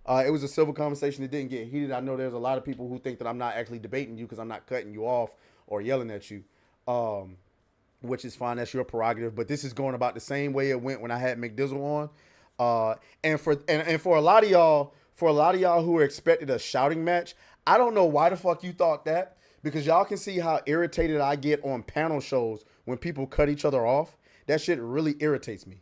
It was a civil conversation. It didn't get heated. I know there's a lot of people who think that I'm not actually debating you because I'm not cutting you off or yelling at you, which is fine. That's your prerogative. But this is going about the same way it went when I had McDizzle on. And for a lot of y'all who are expected a shouting match, I don't know why the fuck you thought that, because y'all can see how irritated I get on panel shows when people cut each other off. That shit really irritates me.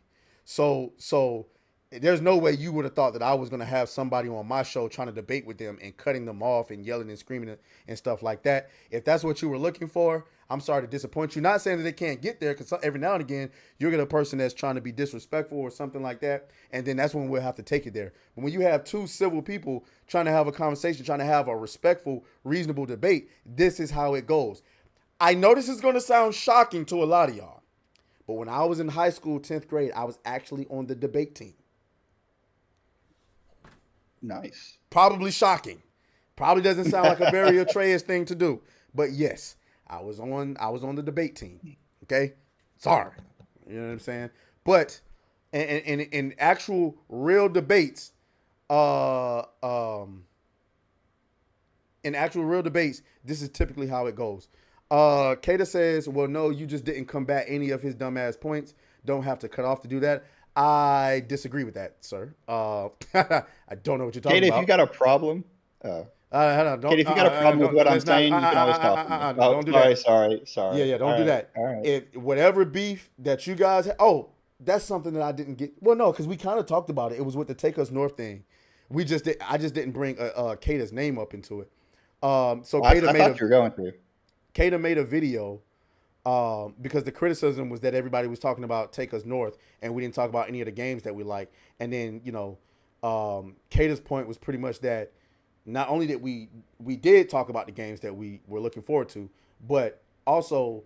So there's no way you would have thought that I was gonna have somebody on my show trying to debate with them and cutting them off and yelling and screaming and stuff like that. If that's what you were looking for, I'm sorry to disappoint you. Not saying that they can't get there, because every now and again you'll get a person that's trying to be disrespectful or something like that, and then that's when we'll have to take it there. But when you have two civil people trying to have a conversation, trying to have a respectful, reasonable debate, this is how it goes. I know this is going to sound shocking to a lot of y'all, but when I was in high school, 10th grade, I was actually on the debate team. Nice. Probably shocking. Probably doesn't sound like a very Atreus thing to do. But yes, I was on the debate team. Okay? Sorry. You know what I'm saying? But in actual real debates, uh um in actual real debates, this is typically how it goes. Kata says, well, no, you just didn't combat any of his dumbass points. Don't have to cut off to do that. I disagree with that, sir. I don't know what you're talking Kate, if you about. got a problem, Kate, if you got a problem with what I'm Let's not. saying, you can always talk to me. Oh, Don't do sorry, that. sorry, Yeah, sorry. yeah, don't do that. All right. If whatever beef that you guys, that's something that I didn't get. Well, no, because we kind of talked about it. It was with the Take Us North thing. I just didn't bring Kata's name up into it. So Well, I thought you were going to. Kata made a video because the criticism was that everybody was talking about Take Us North, and we didn't talk about any of the games that we like. And then Kata's point was pretty much that not only did we did talk about the games that we were looking forward to, but also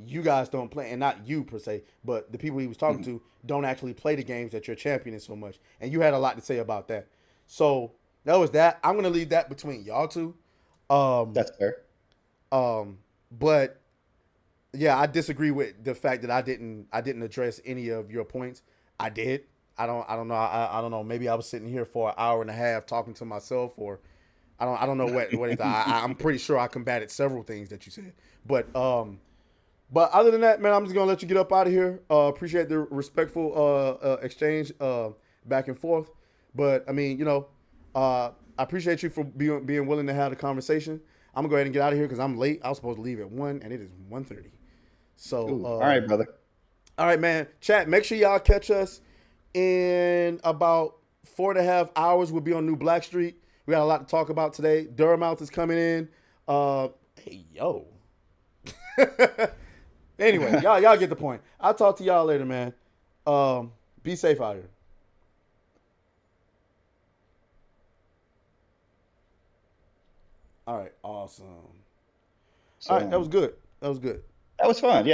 you guys don't play, and not you per se, but the people he was talking to don't actually play the games that you're championing so much. And you had a lot to say about that. So that was that. I'm gonna leave that between y'all two. That's fair. But yeah, I disagree with the fact that I didn't address any of your points. I did. I don't know. I don't know. Maybe I was sitting here for an hour and a half talking to myself, or I don't know what it, I'm pretty sure I combated several things that you said. But other than that, man, I'm just gonna let you get up out of here. Appreciate the respectful exchange back and forth. But I mean, I appreciate you for being willing to have the conversation. I'm gonna go ahead and get out of here because I'm late. I was supposed to leave at 1, and it is 1:30. So Ooh, all right, brother. All right, man. Chat. Make sure y'all catch us in about 4.5 hours. We'll be on New Black Street. We got a lot to talk about today. Durmouth is coming in. Hey yo. Anyway, y'all get the point. I'll talk to y'all later, man. Be safe out here. All right, awesome. So All right, that was good. That was good. that was fun. Yeah.